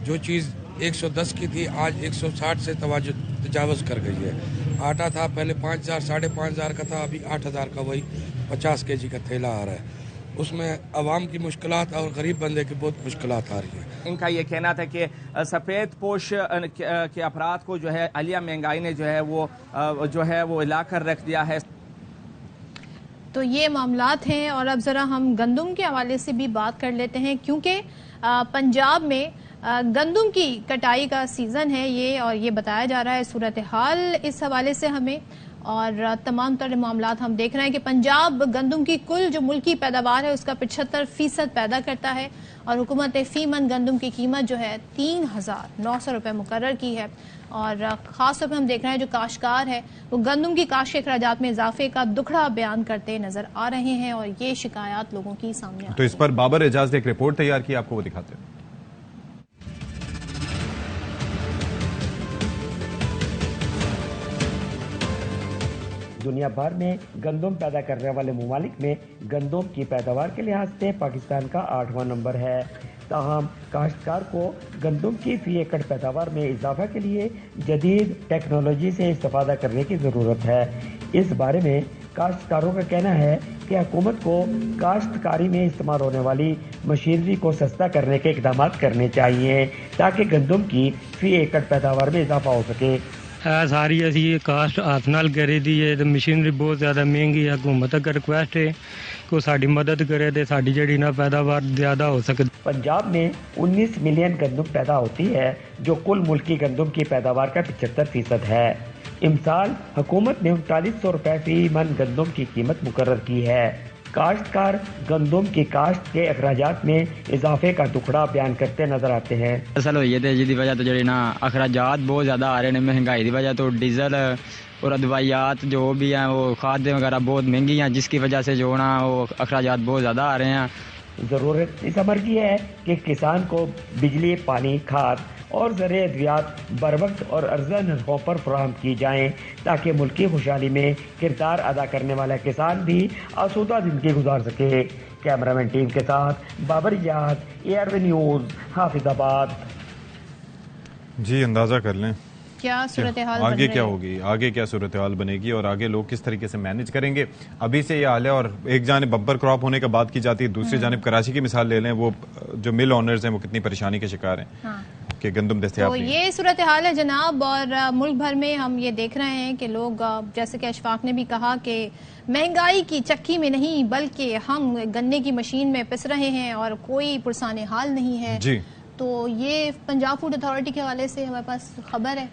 جو چیز 110 کی تھی آج 160 سے تجاوز کر گئی ہے. آٹا تھا پہلے 5000 5,500 کا تھا, ابھی 8000 کا وہی 50 kg کا تھیلا آ رہا ہے. اس میں عوام کی مشکلات اور غریب بندے کی بہت مشکلات آ رہی ہیں. ان کا یہ کہنا تھا کہ سفید پوش کے افراد کو جو ہے عالیہ مہنگائی نے جو ہے وہ ہلا کر رکھ دیا ہے. تو یہ معاملات ہیں. اور اب ذرا ہم گندم کے حوالے سے بھی بات کر لیتے ہیں, کیونکہ پنجاب میں گندم کی کٹائی کا سیزن ہے یہ, اور یہ بتایا جا رہا ہے صورتحال اس حوالے سے ہمیں. اور تمام تر معاملات ہم دیکھ رہے ہیں کہ پنجاب گندم کی کل جو ملکی پیداوار ہے اس کا 75% پیدا کرتا ہے, اور حکومت فی من گندم کی قیمت جو ہے 3,900 روپے مقرر کی ہے. اور خاص طور پہ ہم دیکھ رہے ہیں جو کاشتکار ہے وہ گندم کی کاشت کے اخراجات میں اضافے کا دکھڑا بیان کرتے نظر آ رہے ہیں, اور یہ شکایات لوگوں کی سامنے آ رہی ہیں. تو اس پر بابر اعجاز نے ایک رپورٹ تیار کی, آپ کو وہ دکھاتے ہیں. دنیا بھر میں گندم پیدا کرنے والے ممالک میں گندم کی پیداوار کے لحاظ سے پاکستان کا 8واں نمبر ہے. تاہم کاشتکار کو گندم کی فی ایکڑ پیداوار میں اضافہ کے لیے جدید ٹیکنالوجی سے استفادہ کرنے کی ضرورت ہے. اس بارے میں کاشتکاروں کا کہنا ہے کہ حکومت کو کاشتکاری میں استعمال ہونے والی مشینری کو سستا کرنے کے اقدامات کرنے چاہیے تاکہ گندم کی فی ایکڑ پیداوار میں اضافہ ہو سکے. ساری اسی کاسٹ ہاتھ نال کری دی ہے, مشینری بہت زیادہ مہنگی ہے. حکومت کا ریکویسٹ ہے کہ ساری مدد کرے تو ساری جڑی نا پیداوار زیادہ ہو سکے. پنجاب میں 19 ملین گندم پیدا ہوتی ہے جو کل ملکی گندم کی پیداوار کا 75% ہے. امسال حکومت نے 3900 روپے فی من گندم کی قیمت مقرر کی ہے. کاشتکار گندم کی کاشت کے اخراجات میں اضافے کا دکھڑا بیان کرتے نظر آتے ہیں. اصل ہوئی ہے جی وجہ تو جڑی نا اخراجات بہت زیادہ آ رہے ہیں, مہنگائی کی وجہ تو ڈیزل اور ادویات جو بھی ہیں وہ کھادیں وغیرہ بہت مہنگی ہیں, جس کی وجہ سے جو نا وہ اخراجات بہت زیادہ آ رہے ہیں. ضرورت اس امر کی ہے کہ کسان کو بجلی, پانی, کھاد اور زرعی ادویات بروقت اور ارزاں نرخوں پر فراہم کی جائیں تاکہ ملکی خوشحالی میں کردار ادا کرنے والا کسان بھی آسودہ زندگی گزار سکے. کیمرامین ٹیم کے ساتھ بابر اعجاز, ARV نیوز, حافظ آباد. جی اندازہ کر لیں کیا صورتحال آگے کیا ہوگی, آگے کیا صورتحال بنے گی اور آگے لوگ کس طریقے سے مینج کریں گے. ابھی سے یہ حال ہے, اور ایک جانب بمپر کراپ ہونے کا بات کی جاتی ہے, دوسری جانب کراچی کی مثال لے لیں, وہ جو مل آنرز ہیں وہ کتنی پریشانی کے شکار ہیں. کہ گندم دستیاب تو نہیں. یہ صورتحال ہے جناب، اور ملک بھر میں ہم یہ دیکھ رہے ہیں کہ لوگ، جیسے کہ اشفاق نے بھی کہا کہ مہنگائی کی چکی میں نہیں بلکہ ہم گنے کی مشین میں پس رہے ہیں اور کوئی پرسان حال نہیں ہے. جی تو یہ پنجاب فوڈ اتھارٹی کے حوالے سے ہمارے پاس خبر ہے.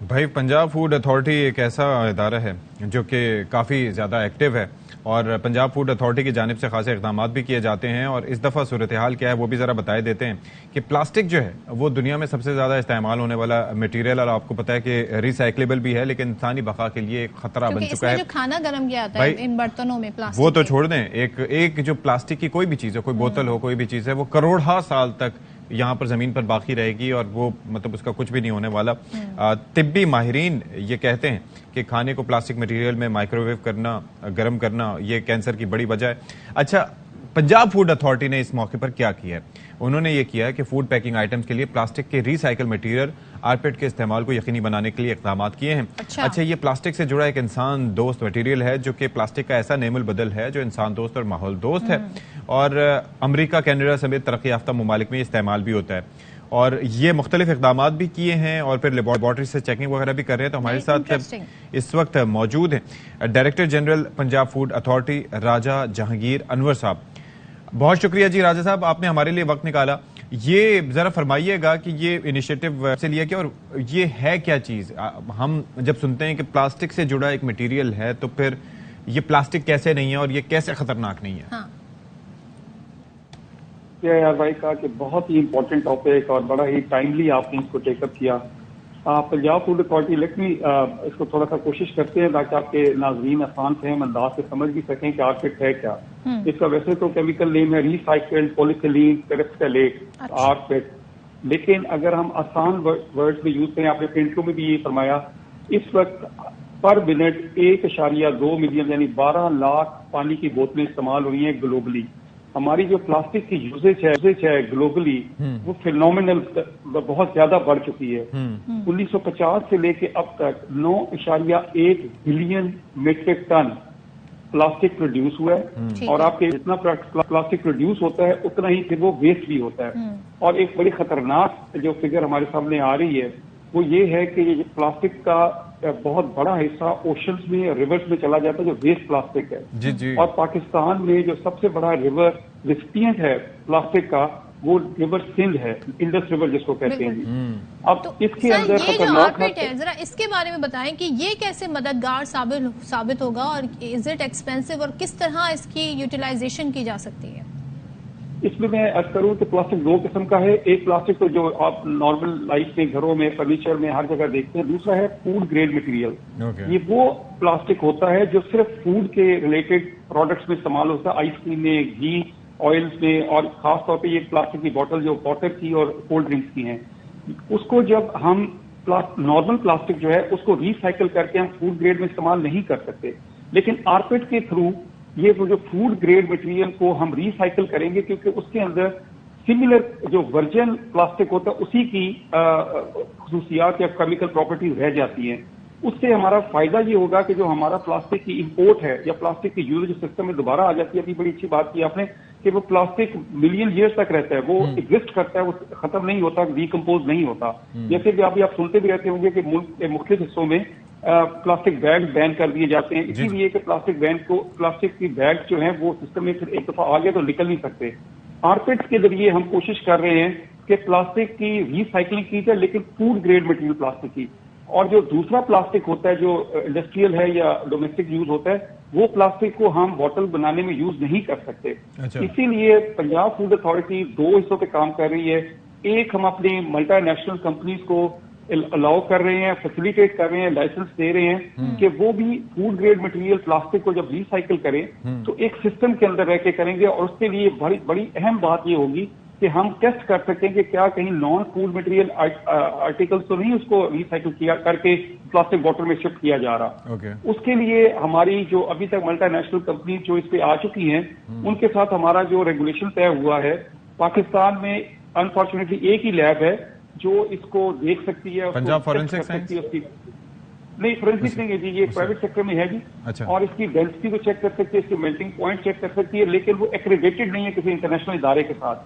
بھائی پنجاب فوڈ اتھارٹی ایک ایسا ادارہ ہے جو کہ کافی زیادہ ایکٹیو ہے، اور پنجاب فوڈ اتھارٹی کی جانب سے خاصے اقدامات بھی کیے جاتے ہیں. اور اس دفعہ صورتحال کیا ہے وہ بھی ذرا بتائے دیتے ہیں کہ پلاسٹک جو ہے وہ دنیا میں سب سے زیادہ استعمال ہونے والا مٹیریل، اور آپ کو پتہ ہے کہ ریسائکلیبل بھی ہے، لیکن انسانی بقا کے لیے ایک خطرہ بن چکا ہے. جو کھانا گرم کیا جاتا ہے ان برتنوں میں پلاسٹک، وہ تو چھوڑ دیں، ایک جو پلاسٹک کی کوئی بھی چیز ہے، کوئی بوتل ہو، کوئی بھی چیز ہے، وہ کروڑہا سال تک یہاں پر زمین پر باقی رہے گی، اور وہ مطلب اس کا کچھ بھی نہیں ہونے والا. طبی ماہرین یہ کہتے ہیں کہ کھانے کو پلاسٹک مٹیریل میں مائکرو ویو کرنا، گرم کرنا، یہ کینسر کی بڑی وجہ ہے. اچھا، پنجاب فوڈ اتھارٹی نے اس موقع پر کیا کیا ہے؟ انہوں نے یہ کیا ہے کہ فوڈ پیکنگ آئٹمز کے لیے پلاسٹک کے ریسائکل مٹیریل آرپیٹ کے استعمال کو یقینی بنانے کے لیے اقدامات کیے ہیں. اچھا، یہ پلاسٹک سے جڑا ایک انسان دوست مٹیریل ہے جو کہ پلاسٹک کا ایسا نعم البدل ہے جو انسان دوست اور ماحول دوست ہے، اور امریکہ، کینیڈا سمیت ترقی یافتہ ممالک میں استعمال بھی ہوتا ہے. اور یہ مختلف اقدامات بھی کیے ہیں اور پھر لیبارٹری سے چیکنگ وغیرہ بھی کر رہے ہیں. تو ہمارے ساتھ اس وقت موجود ہیں director general Punjab food authority Raja Jahangir Anwar صاحب. بہت شکریہ جی راجہ صاحب، آپ نے ہمارے لیے وقت نکالا. یہ ذرا فرمائیے گا کہ یہ انیشیٹو سے لیا کیا اور یہ ہے کیا چیز؟ ہم جب سنتے ہیں کہ پلاسٹک سے جڑا ایک مٹیریل ہے تو پھر یہ پلاسٹک کیسے نہیں ہے اور یہ کیسے خطرناک نہیں ہے؟ یار بھائی کہا کہ بہت ہی امپورٹنٹ ٹاپک اور بڑا ہی ٹائملی آپ نے اس کو ٹیک اپ کیا. پنجاب فوڈ اتھارٹی لیکن اس کو تھوڑا سا کوشش کرتے ہیں تاکہ آپ کے ناظرین آسان فہم انداز سے سمجھ بھی سکیں کہ آرپیٹ ہے کیا. اس کا ویسے تو کیمیکل نیم ہے ریسائکلڈ پولیتھیلین ٹیریفٹھلیٹ آرپیٹ، لیکن اگر ہم آسان ورڈز میں یوز کریں، آپ نے پرنٹوں میں بھی یہ فرمایا، اس وقت پر منٹ 1.2 ملین یعنی 12 لاکھ پانی کی بوتلیں استعمال ہو رہی ہیں گلوبلی. ہماری جو پلاسٹک کی یوزیج ہے گلوبلی وہ فینومینل بہت زیادہ بڑھ چکی ہے. 1950 سے لے کے اب تک 9.1 billion metric ton plastic produce ہوا ہے، اور آپ کے جتنا پلاسٹک پروڈیوس ہوتا ہے اتنا ہی پھر وہ ویسٹ بھی ہوتا ہے. اور ایک بڑی خطرناک جو فگر ہمارے سامنے آ رہی ہے وہ یہ ہے کہ یہ پلاسٹک کا بہت بڑا حصہ اوشنز میں، ریورز میں چلا جاتا ہے جو ویسٹ پلاسٹک ہے. اور پاکستان میں جو سب سے بڑا ریور ریسپینٹ ہے پلاسٹک کا وہ ریور سندھ ہے، انڈس ریور جس کو کہتے ہیں. اب اس کے اندر خطرناک ہے، ذرا اس کے بارے میں بتائیں کہ یہ کیسے مددگار ثابت ہوگا، اور از اٹ ایکسپینسو، اور کس طرح اس کی یوٹیلائزیشن کی جا سکتی ہے؟ اس میں عرض کروں کہ پلاسٹک دو قسم کا ہے. ایک پلاسٹک تو جو آپ نارمل لائف میں، گھروں میں، فرنیچر میں ہر جگہ دیکھتے ہیں. دوسرا ہے فوڈ گریڈ مٹیریل. یہ وہ پلاسٹک ہوتا ہے جو صرف فوڈ کے ریلیٹڈ پروڈکٹس میں استعمال ہوتا ہے، آئس کریم میں، گھی، آئلس میں، اور خاص طور پہ یہ پلاسٹک کی بوٹل جو واٹر کی اور کولڈ ڈرنکس کی ہیں، اس کو جب ہم نارمل پلاسٹک جو ہے اس کو ریسائکل کر کے ہم فوڈ گریڈ میں استعمال نہیں کر سکتے. لیکن آرپیٹ کے تھرو یہ جو فوڈ گریڈ مٹیریل کو ہم ریسائکل کریں گے، کیونکہ اس کے اندر سملر جو ورجن پلاسٹک ہوتا ہے اسی کی خصوصیات یا کیمیکل پراپرٹیز رہ جاتی ہیں. اس سے ہمارا فائدہ یہ ہوگا کہ جو ہمارا پلاسٹک کی امپورٹ ہے یا پلاسٹک کی یوزیج سسٹم میں دوبارہ آ جاتی ہے. ابھی بڑی اچھی بات کی آپ نے کہ وہ پلاسٹک ملین ایئرز تک رہتا ہے، وہ ایگزسٹ کرتا ہے، وہ ختم نہیں ہوتا، ڈیکمپوز نہیں ہوتا. جیسے کہ ابھی آپ سنتے بھی رہتے ہوں گے کہ ملک کے مختلف حصوں میں پلاسٹک بیگ بین کر دیے جاتے ہیں، اسی لیے کہ پلاسٹک کی بیگ جو ہیں وہ سسٹم میں پھر ایک دفعہ آ گیا تو نکل نہیں سکتے. آرپیٹس کے ذریعے ہم کوشش کر رہے ہیں کہ پلاسٹک کی ریسائکلنگ کی جائے، لیکن فوڈ گریڈ مٹیریل پلاسٹک کی. اور جو دوسرا پلاسٹک ہوتا ہے جو انڈسٹریل ہے یا ڈومیسٹک یوز ہوتا ہے، وہ پلاسٹک کو ہم بوٹل بنانے میں یوز نہیں کر سکتے. اسی لیے پنجاب فوڈ اتھارٹی 2 حصوں پہ کام کر رہی ہے. ایک ہم اپنی ملٹی نیشنل کمپنیز کو الاؤ کر رہے ہیں، فیسیلیٹیٹ کر رہے ہیں، لائسنس دے رہے ہیں کہ وہ بھی فوڈ گریڈ مٹیریل پلاسٹک کو جب ریسائکل کریں تو ایک سسٹم کے اندر رہ کے کریں گے. اور اس کے لیے بڑی اہم بات یہ ہوگی کہ ہم ٹیسٹ کر سکیں کہ کیا کہیں نان فوڈ مٹیریل آرٹیکلس تو نہیں اس کو ریسائکل کیا کر کے پلاسٹک بوٹل میں شفٹ کیا جا رہا. اس کے لیے ہماری جو ابھی تک ملٹی نیشنل کمپنی جو اس پہ آ چکی ہیں ان کے ساتھ ہمارا جو ریگولیشن طے ہوا ہے. پاکستان میں انفارچونیٹلی ایک ہی لیب ہے جو اس کو دیکھ سکتی ہے. پنجاب فورینسک سائنس نہیں، فورینسک نہیں ہے جی، یہ پرائیویٹ سیکٹر میں ہے جی. اور اس کی ڈینسٹی کو چیک کر سکتی ہے، اس کے میلٹنگ پوائنٹ چیک کر سکتی ہے، لیکن وہ ایکریڈیٹڈ نہیں ہے کسی انٹرنیشنل ادارے کے ساتھ.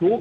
2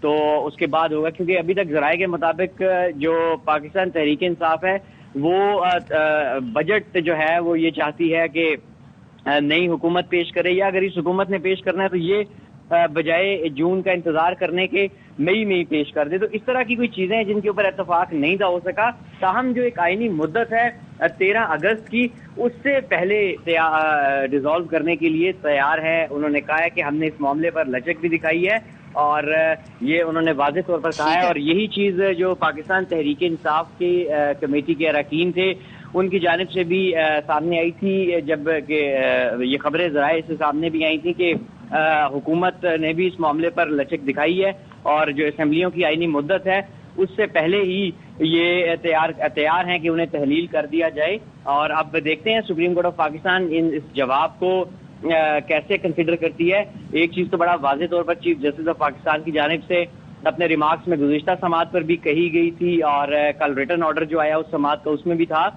تو اس کے بعد ہوگا، کیونکہ ابھی تک ذرائع کے مطابق جو پاکستان تحریک انصاف ہے وہ بجٹ جو ہے وہ یہ چاہتی ہے کہ نئی حکومت پیش کرے، یا اگر اس حکومت نے پیش کرنا ہے تو یہ بجائے جون کا انتظار کرنے کے مئی میں ہی پیش کر دے. تو اس طرح کی کوئی چیزیں ہیں جن کے اوپر اتفاق نہیں تھا ہو سکا. تاہم جو ایک آئینی مدت ہے 13 اگست کی، اس سے پہلے ریزالو کرنے کے لیے تیار ہے. انہوں نے کہا ہے کہ ہم نے اس معاملے پر لچک بھی دکھائی ہے، اور یہ انہوں نے واضح طور پر کہا ہے. اور یہی چیز جو پاکستان تحریک انصاف کی کمیٹی کے اراکین تھے ان کی جانب سے بھی سامنے آئی تھی، جب کہ یہ خبریں ذرائع سے سامنے بھی آئی تھی کہ حکومت نے بھی اس معاملے پر لچک دکھائی ہے، اور جو اسمبلیوں کی آئینی مدت ہے اس سے پہلے ہی یہ تیار ہیں کہ انہیں تحلیل کر دیا جائے. اور اب دیکھتے ہیں سپریم کورٹ آف پاکستان اس جواب کو کیسے کنسیڈر کرتی ہے. ایک چیز تو بڑا واضح طور پر چیف جسٹس آف پاکستان کی جانب سے اپنے ریمارکس میں گزشتہ سماعت پر بھی کہی گئی تھی، اور کل ریٹن آرڈر جو آیا اس سماعت کا اس میں بھی تھا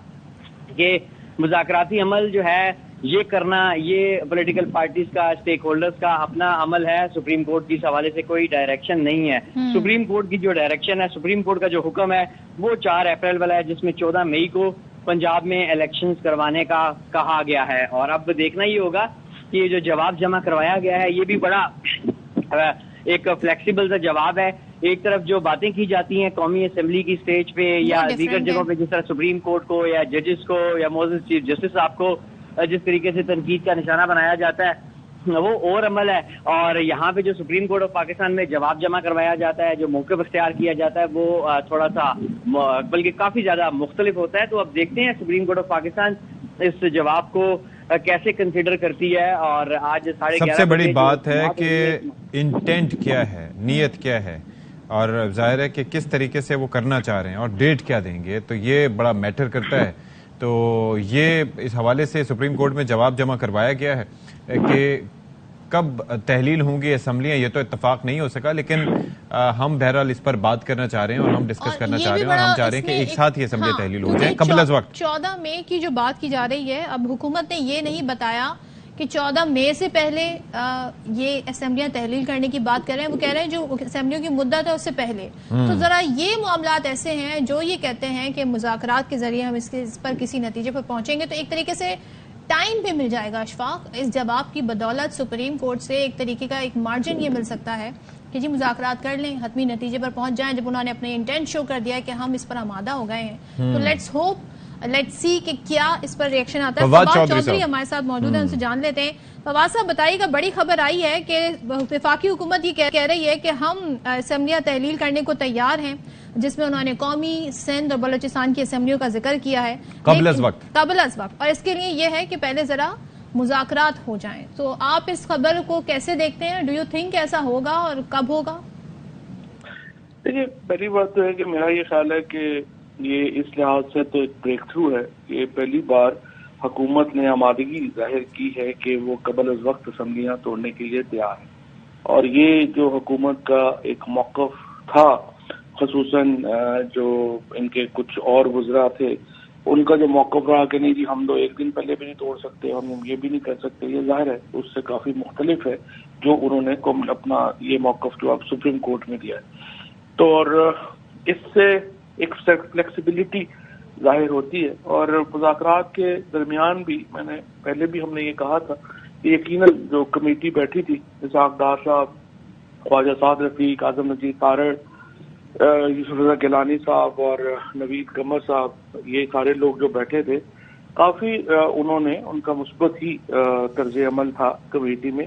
کہ مذاکراتی عمل جو ہے یہ کرنا یہ پولیٹیکل پارٹیز کا، اسٹیک ہولڈرز کا اپنا عمل ہے. سپریم کورٹ کی اس حوالے سے کوئی ڈائریکشن نہیں ہے. سپریم کورٹ کی جو ڈائریکشن ہے، سپریم کورٹ کا جو حکم ہے وہ 4 اپریل والا ہے، جس میں 14 مئی کو پنجاب میں الیکشنز کروانے کا کہا گیا ہے. اور اب دیکھنا یہ ہوگا کہ یہ جو جواب جمع کروایا گیا ہے یہ بھی بڑا ایک فلیکسیبل سا جواب ہے. ایک طرف جو باتیں کی جاتی ہیں قومی اسمبلی کی سٹیج پہ یا دیگر جگہوں پہ، جس طرح سپریم کورٹ کو یا ججز کو یا معزز چیف جسٹس صاحب کو جس طریقے سے تنقید کا نشانہ بنایا جاتا ہے وہ اور عمل ہے. اور یہاں پہ جو سپریم کورٹ آف پاکستان میں جواب جمع کروایا جاتا ہے، جو موقف اختیار کیا جاتا ہے، وہ تھوڑا سا بلکہ کافی زیادہ مختلف ہوتا ہے. تو اب دیکھتے ہیں سپریم کورٹ آف پاکستان اس جواب کو کیسے کنسیڈر کرتی ہے. اور آج 11:30 سب سے بڑی بات ہے کہ انٹینٹ کیا ہے، نیت کیا ہے، اور ظاہر ہے کہ کس طریقے سے وہ کرنا چاہ رہے ہیں اور ڈیٹ کیا دیں گے، تو یہ بڑا میٹر کرتا ہے. تو یہ اس حوالے سے سپریم کورٹ میں جواب جمع کروایا گیا ہے کہ کب تحلیل ہوں گی اسمبلیاں، یہ تو اتفاق نہیں ہو سکا، لیکن ہم بہرحال اس پر بات کرنا چاہ رہے ہیں اور ہم ڈسکس کرنا چاہ رہے ہیں، اور ہم چاہ رہے ہیں کہ ایک ساتھ ہی اسمبلی تحلیل ہو جائے قبل از وقت. 14 مئی کی جو بات کی جا رہی ہے، اب حکومت نے یہ نہیں بتایا کہ 14 مئی سے پہلے یہ اسمبلیاں تحلیل کرنے کی بات کر رہے ہیں. وہ کہہ رہے ہیں جو اسمبلیوں کی مدت ہے اس سے پہلے. تو ذرا یہ معاملات ایسے ہیں جو یہ کہتے ہیں کہ مذاکرات کے ذریعے ہم اس پر کسی نتیجے پر پہنچیں گے، تو ایک طریقے سے ٹائم بھی مل جائے گا. اشفاق، اس جواب کی بدولت سپریم کورٹ سے ایک طریقے کا ایک مارجن یہ مل سکتا ہے کہ جی مذاکرات کر لیں، حتمی نتیجے پر پہنچ جائیں. جب انہوں نے اپنے انٹینٹ شو کر دیا ہے کہ ہم اس پر آمادہ ہو گئے ہیں، تو لیٹس ہوپ لیٹس سی کہ کیا اس پر ریئیکشن آتا ہے. فواد چودھری ہمارے ساتھ موجود ہیں، ان سے جان لیتے ہیں. فواد صاحب بتائیے گا، بڑی خبر آئی ہے کہ وفاقی حکومت یہ کہہ رہی ہے کہ ہم اسمبلیاں تحلیل کرنے کو تیار ہیں، جس میں انہوں نے قومی، سندھ اور بلوچستان کی اسمبلیوں کا ذکر کیا ہے قبل از وقت، اور اس کے لیے یہ ہے کہ پہلے ذرا مذاکرات ہو جائیں. تو آپ اس خبر کو کیسے دیکھتے ہیں؟ ڈو یو تھنک ایسا ہوگا اور کب ہوگا؟ دیکھیے، پہلی بات تو ہے کہ میرا یہ خیال ہے کہ یہ اس لحاظ سے تو ایک بریک تھرو ہے کہ پہلی بار حکومت نے آمادگی ظاہر کی ہے کہ وہ قبل از وقت اسمبلیاں توڑنے کے لیے تیار ہے. اور یہ جو حکومت کا ایک موقف تھا، خصوصاً جو ان کے کچھ اور وزراء تھے، ان کا جو موقف رہا کہ نہیں جی ہم تو ایک دن پہلے بھی نہیں توڑ سکتے، ہم یہ بھی نہیں کر سکتے، یہ ظاہر ہے اس سے کافی مختلف ہے جو انہوں نے اپنا یہ موقف جو اب سپریم کورٹ میں دیا ہے. تو اور اس سے ایک فلیکسیبلٹی ظاہر ہوتی ہے. اور مذاکرات کے درمیان بھی میں نے پہلے بھی ہم نے یہ کہا تھا کہ یقیناً جو کمیٹی بیٹھی تھی، اسحاق ڈار صاحب، خواجہ سعد رفیق، اعظم نذیر تارڑ، یوسف رضا گیلانی صاحب اور نوید قمر صاحب، یہ سارے لوگ جو بیٹھے تھے، کافی انہوں نے ان کا مثبت ہی طرز عمل تھا کمیٹی میں.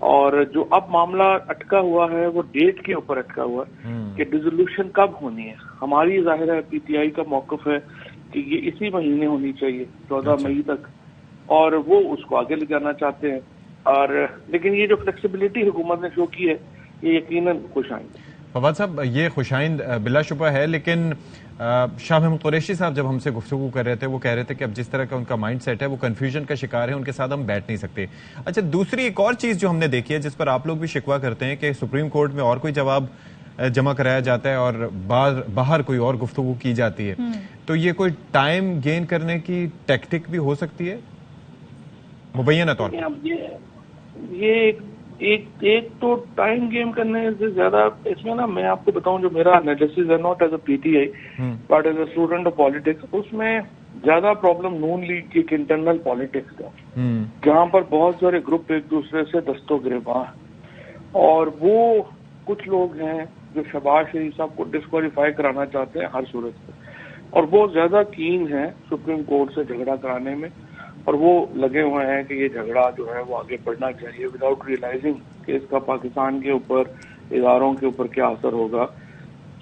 اور جو اب معاملہ اٹکا ہوا ہے وہ ڈیٹ کے اوپر اٹکا ہوا ہے کہ ڈیزولوشن کب ہونی ہے. ہماری ظاہر ہے پی ٹی آئی کا موقف ہے کہ یہ اسی مہینے ہونی چاہیے 14 مئی تک، اور وہ اس کو آگے لے جانا چاہتے ہیں. اور لیکن یہ جو فلیکسیبلٹی حکومت نے شو کی ہے یہ یقیناً خوش آئند ہے. فواد صاحب، یہ خوش آئند بلا شبہ ہے، لیکن شاہ محمود قریشی صاحب جب ہم سے گفتگو کر رہے تھے وہ کہہ رہے تھے کہ اب جس طرح کا ان کا مائنڈ سیٹ ہے وہ کنفیوژن کا شکار ہے، ان کے ساتھ ہم بیٹھ نہیں سکتے. اچھا، دوسری ایک اور چیز جو ہم نے دیکھی ہے جس پر آپ لوگ بھی شکوہ کرتے ہیں کہ سپریم کورٹ میں اور کوئی جواب جمع کرایا جاتا ہے اور باہر کوئی اور گفتگو کی جاتی ہے، تو یہ کوئی ٹائم گین کرنے کی ٹیکٹک بھی ہو سکتی ہے مبینہ طور پر؟ یہ ایک تو ٹائم گیم کرنے سے زیادہ اس میں نا میں آپ کو بتاؤں جو میرا انالیسس ہے not as a P T I but as a student of politics اس میں زیادہ پرابلم نون لیگ کی انٹرنل پالیٹکس کا جہاں پر بہت سارے گروپ ایک دوسرے سے دستوں گریباں اور وہ کچھ لوگ ہیں جو شہباز شریف صاحب کو ڈسکوالیفائی کرانا چاہتے ہیں ہر صورت سے اور وہ زیادہ کین ہیں سپریم کورٹ سے جھگڑا کرانے میں اور وہ لگے ہوئے ہیں کہ یہ جھگڑا جو ہے وہ آگے بڑھنا چاہیے وداؤٹ ریئلائزنگ کہ اس کا پاکستان کے اوپر اداروں کے اوپر کیا اثر ہوگا.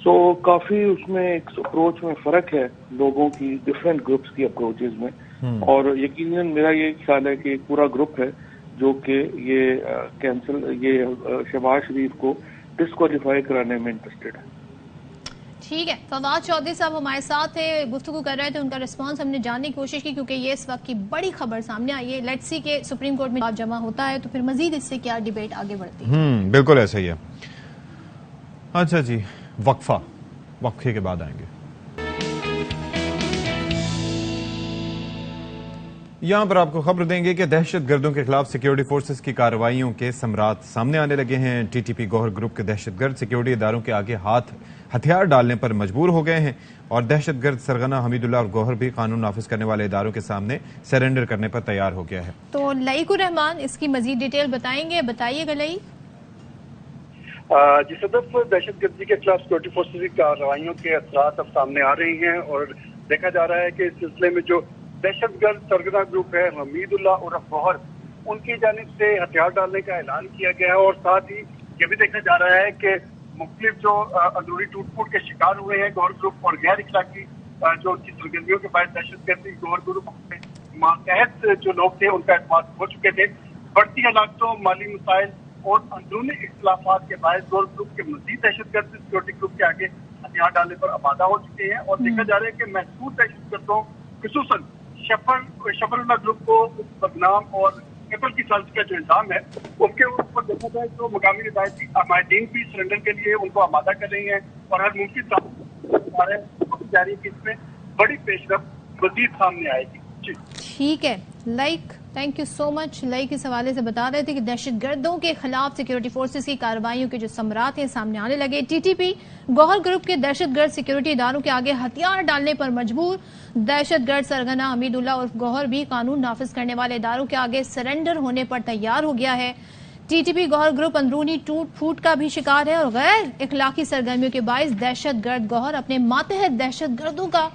سو کافی اس میں ایک اپروچ میں فرق ہے لوگوں کی ڈفرینٹ گروپس کی اپروچز میں اور یقیناً میرا یہ خیال ہے کہ ایک پورا گروپ ہے جو کہ یہ شہباز شریف کو ڈسکوالیفائی کرانے میں انٹرسٹڈ ہے. ٹھیک ہے. فواد چودھری صاحب ہمارے ساتھ تھے, گفتگو کر رہے تھے, ان کا ریسپانس ہم نے جاننے کی کوشش کی کیونکہ یہ اس وقت کی بڑی خبر سامنے آئی ہے. لیٹس سی کہ سپریم کورٹ میں بات جمع ہوتا ہے تو پھر مزید اس سے کیا ڈیبیٹ آگے بڑھتی ہے. بالکل ایسا ہی ہے. اچھا جی, وقفے کے بعد آئیں گے. یہاں پر آپ کو خبر دیں گے کہ دہشت گردوں کے خلاف سیکیورٹی فورسز کی کارروائیوں کے ثمرات سامنے آنے لگے ہیں. ٹی ٹی پی گوہر گروپ کے دہشت گرد سیکیورٹی اداروں کے آگے ہتھیار ڈالنے پر مجبور ہو گئے ہیں اور دہشت گرد سرغنہ حمید اللہ اور گوہر بھی قانون نافذ کرنے والے اداروں کے سامنے سرنڈر کرنے پر تیار ہو گیا ہے. تو لئیک الرحمان اس کی مزید ڈیٹیل بتائیں گے, بتائیے گا لئی. جی صدف, دہشت گردی کے خلاف سیکورٹی فورسز کی کارروائیوں کے اثرات اب سامنے آ رہی ہیں اور دیکھا جا رہا ہے کہ اس سلسلے میں جو دہشت گرد سرغنہ گروپ ہے حمید اللہ اور گوہر, ان کی جانب سے ہتھیار ڈالنے کا اعلان کیا گیا ہے اور ساتھ ہی یہ بھی دیکھا جا رہا ہے کہ مختلف جو اندرونی ٹوٹ پھوٹ کے شکار ہوئے ہیں گوہر گروپ اور غیر اخلاقی جو ان کی سرگرمیوں کے باعث دہشت گردی گوہر گروپ کے ماتحت جو لوگ تھے ان کا اعتماد ہو چکے تھے. بڑھتی ہلاکتوں, مالی مسائل اور اندرونی اختلافات کے باعث گوہر گروپ کے مزید دہشت گرد سیکورٹی گروپ کے آگے ہتھیار ڈالنے پر آمادہ ہو چکے ہیں اور دیکھا جا رہا ہے کہ محسوس دہشت گردوں خصوصاً شفر اللہ گروپ کو بدنام اور قتل کی سازش کا جو الزام ہے اس کے اوپر دیکھا جائے تو مقامی روایتی عمائدین بھی سرنڈر کے لیے ان کو آمادہ کر رہی ہیں اور ہر ممکن جاری کی اس میں بڑی پیش رفت مزید سامنے آئے گی. جی ٹھیک ہے. Like thank you so much. Like اس حوالے سے بتا رہے تھے کہ دہشت گردوں کے خلاف سیکیورٹی فورسز کی کارروائیوں کے جو ثمرات ہیں سامنے آنے لگے. ٹی ٹی پی گوہر گروپ کے دہشت گرد سیکیورٹی اداروں کے آگے ہتھیار ڈالنے پر مجبور. دہشت گرد سرغنہ حمید اللہ اور گوہر بھی قانون نافذ کرنے والے اداروں کے آگے سرنڈر ہونے پر تیار ہو گیا ہے. ٹی ٹی پی گوہر گروپ اندرونی ٹوٹ پھوٹ کا بھی شکار ہے اور غیر اخلاقی سرگرمیوں کے باعث دہشت گرد گوہر اپنے ماتحت دہشت گردوں کا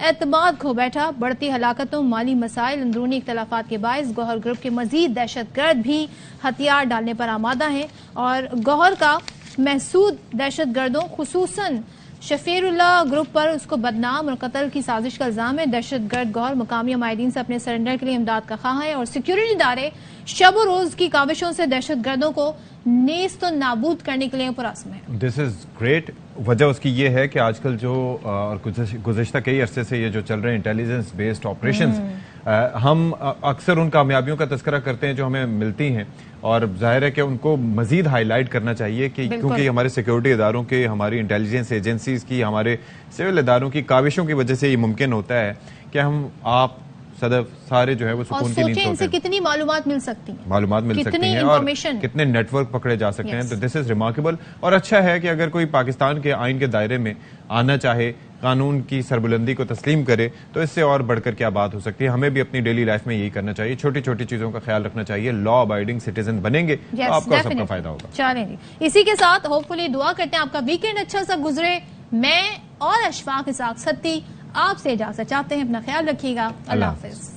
اعتماد کھو بیٹھا. بڑھتی ہلاکتوں, مالی مسائل, اندرونی اختلافات کے باعث گوہر گروپ کے مزید دہشت گرد بھی ہتھیار ڈالنے پر آمادہ ہیں اور گوہر کا محسود دہشت گردوں خصوصاً شفیر اللہ گروپ پر اس کو بدنام اور قتل کی سازش کا الزام ہے. دہشت گرد گوہر مقامی عمائدین سے اپنے سرنڈر کے لیے امداد کا خواہاں ہے اور سیکیورٹی ادارے شب و روز کی کاوشوں سے دہشت گردوں کو نیست و نابود کرنے کے لیے پرعزم ہے. دس از گریٹ. وجہ اس کی یہ ہے کہ آج کل جو اور گزشتہ کئی عرصے سے یہ جو چل رہے ہیں انٹیلیجنس بیسڈ آپریشنز, ہم اکثر ان کامیابیوں کا تذکرہ کرتے ہیں جو ہمیں ملتی ہیں اور ظاہر ہے کہ ان کو مزید ہائی لائٹ کرنا چاہیے کہ کیونکہ ہمارے سیکیورٹی اداروں کے, ہماری انٹیلیجنس ایجنسیز کی, ہمارے سول اداروں کی کاوشوں کی وجہ سے یہ ممکن ہوتا ہے کہ ہم آپ صدف سارے جو ہے وہ سکون کی نیند سوتے ہیں. ان سے کتنی معلومات مل سکتی ہیں, معلومٹ مل سکتی ہیں اور کتنے نیٹ ورک پکڑے جا سکتے ہیں. تو دس از ریمارکیبل اور اچھا ہے کہ اگر کوئی پاکستان کے آئین کے دائرے میں آنا چاہے, قانون کی سربلندی کو تسلیم کرے تو اس سے اور بڑھ کر کیا بات ہو سکتی ہے. ہمیں بھی اپنی ڈیلی لائف میں یہی کرنا چاہیے, چھوٹی چھوٹی چیزوں کا خیال رکھنا چاہیے. لا ابائڈنگ سٹیزن بنیں گے تو آپ کا سب کا فائدہ ہوگا. چلیں جی, اسی کے ساتھ ہوپ فلی دعا کرتے ہیں آپ کا ویکینڈ اچھا سا گزرے. میں اور اشفاق اسحاق ستی آپ سے اجازت چاہتے ہیں. اپنا خیال رکھیے گا. اللہ حافظ.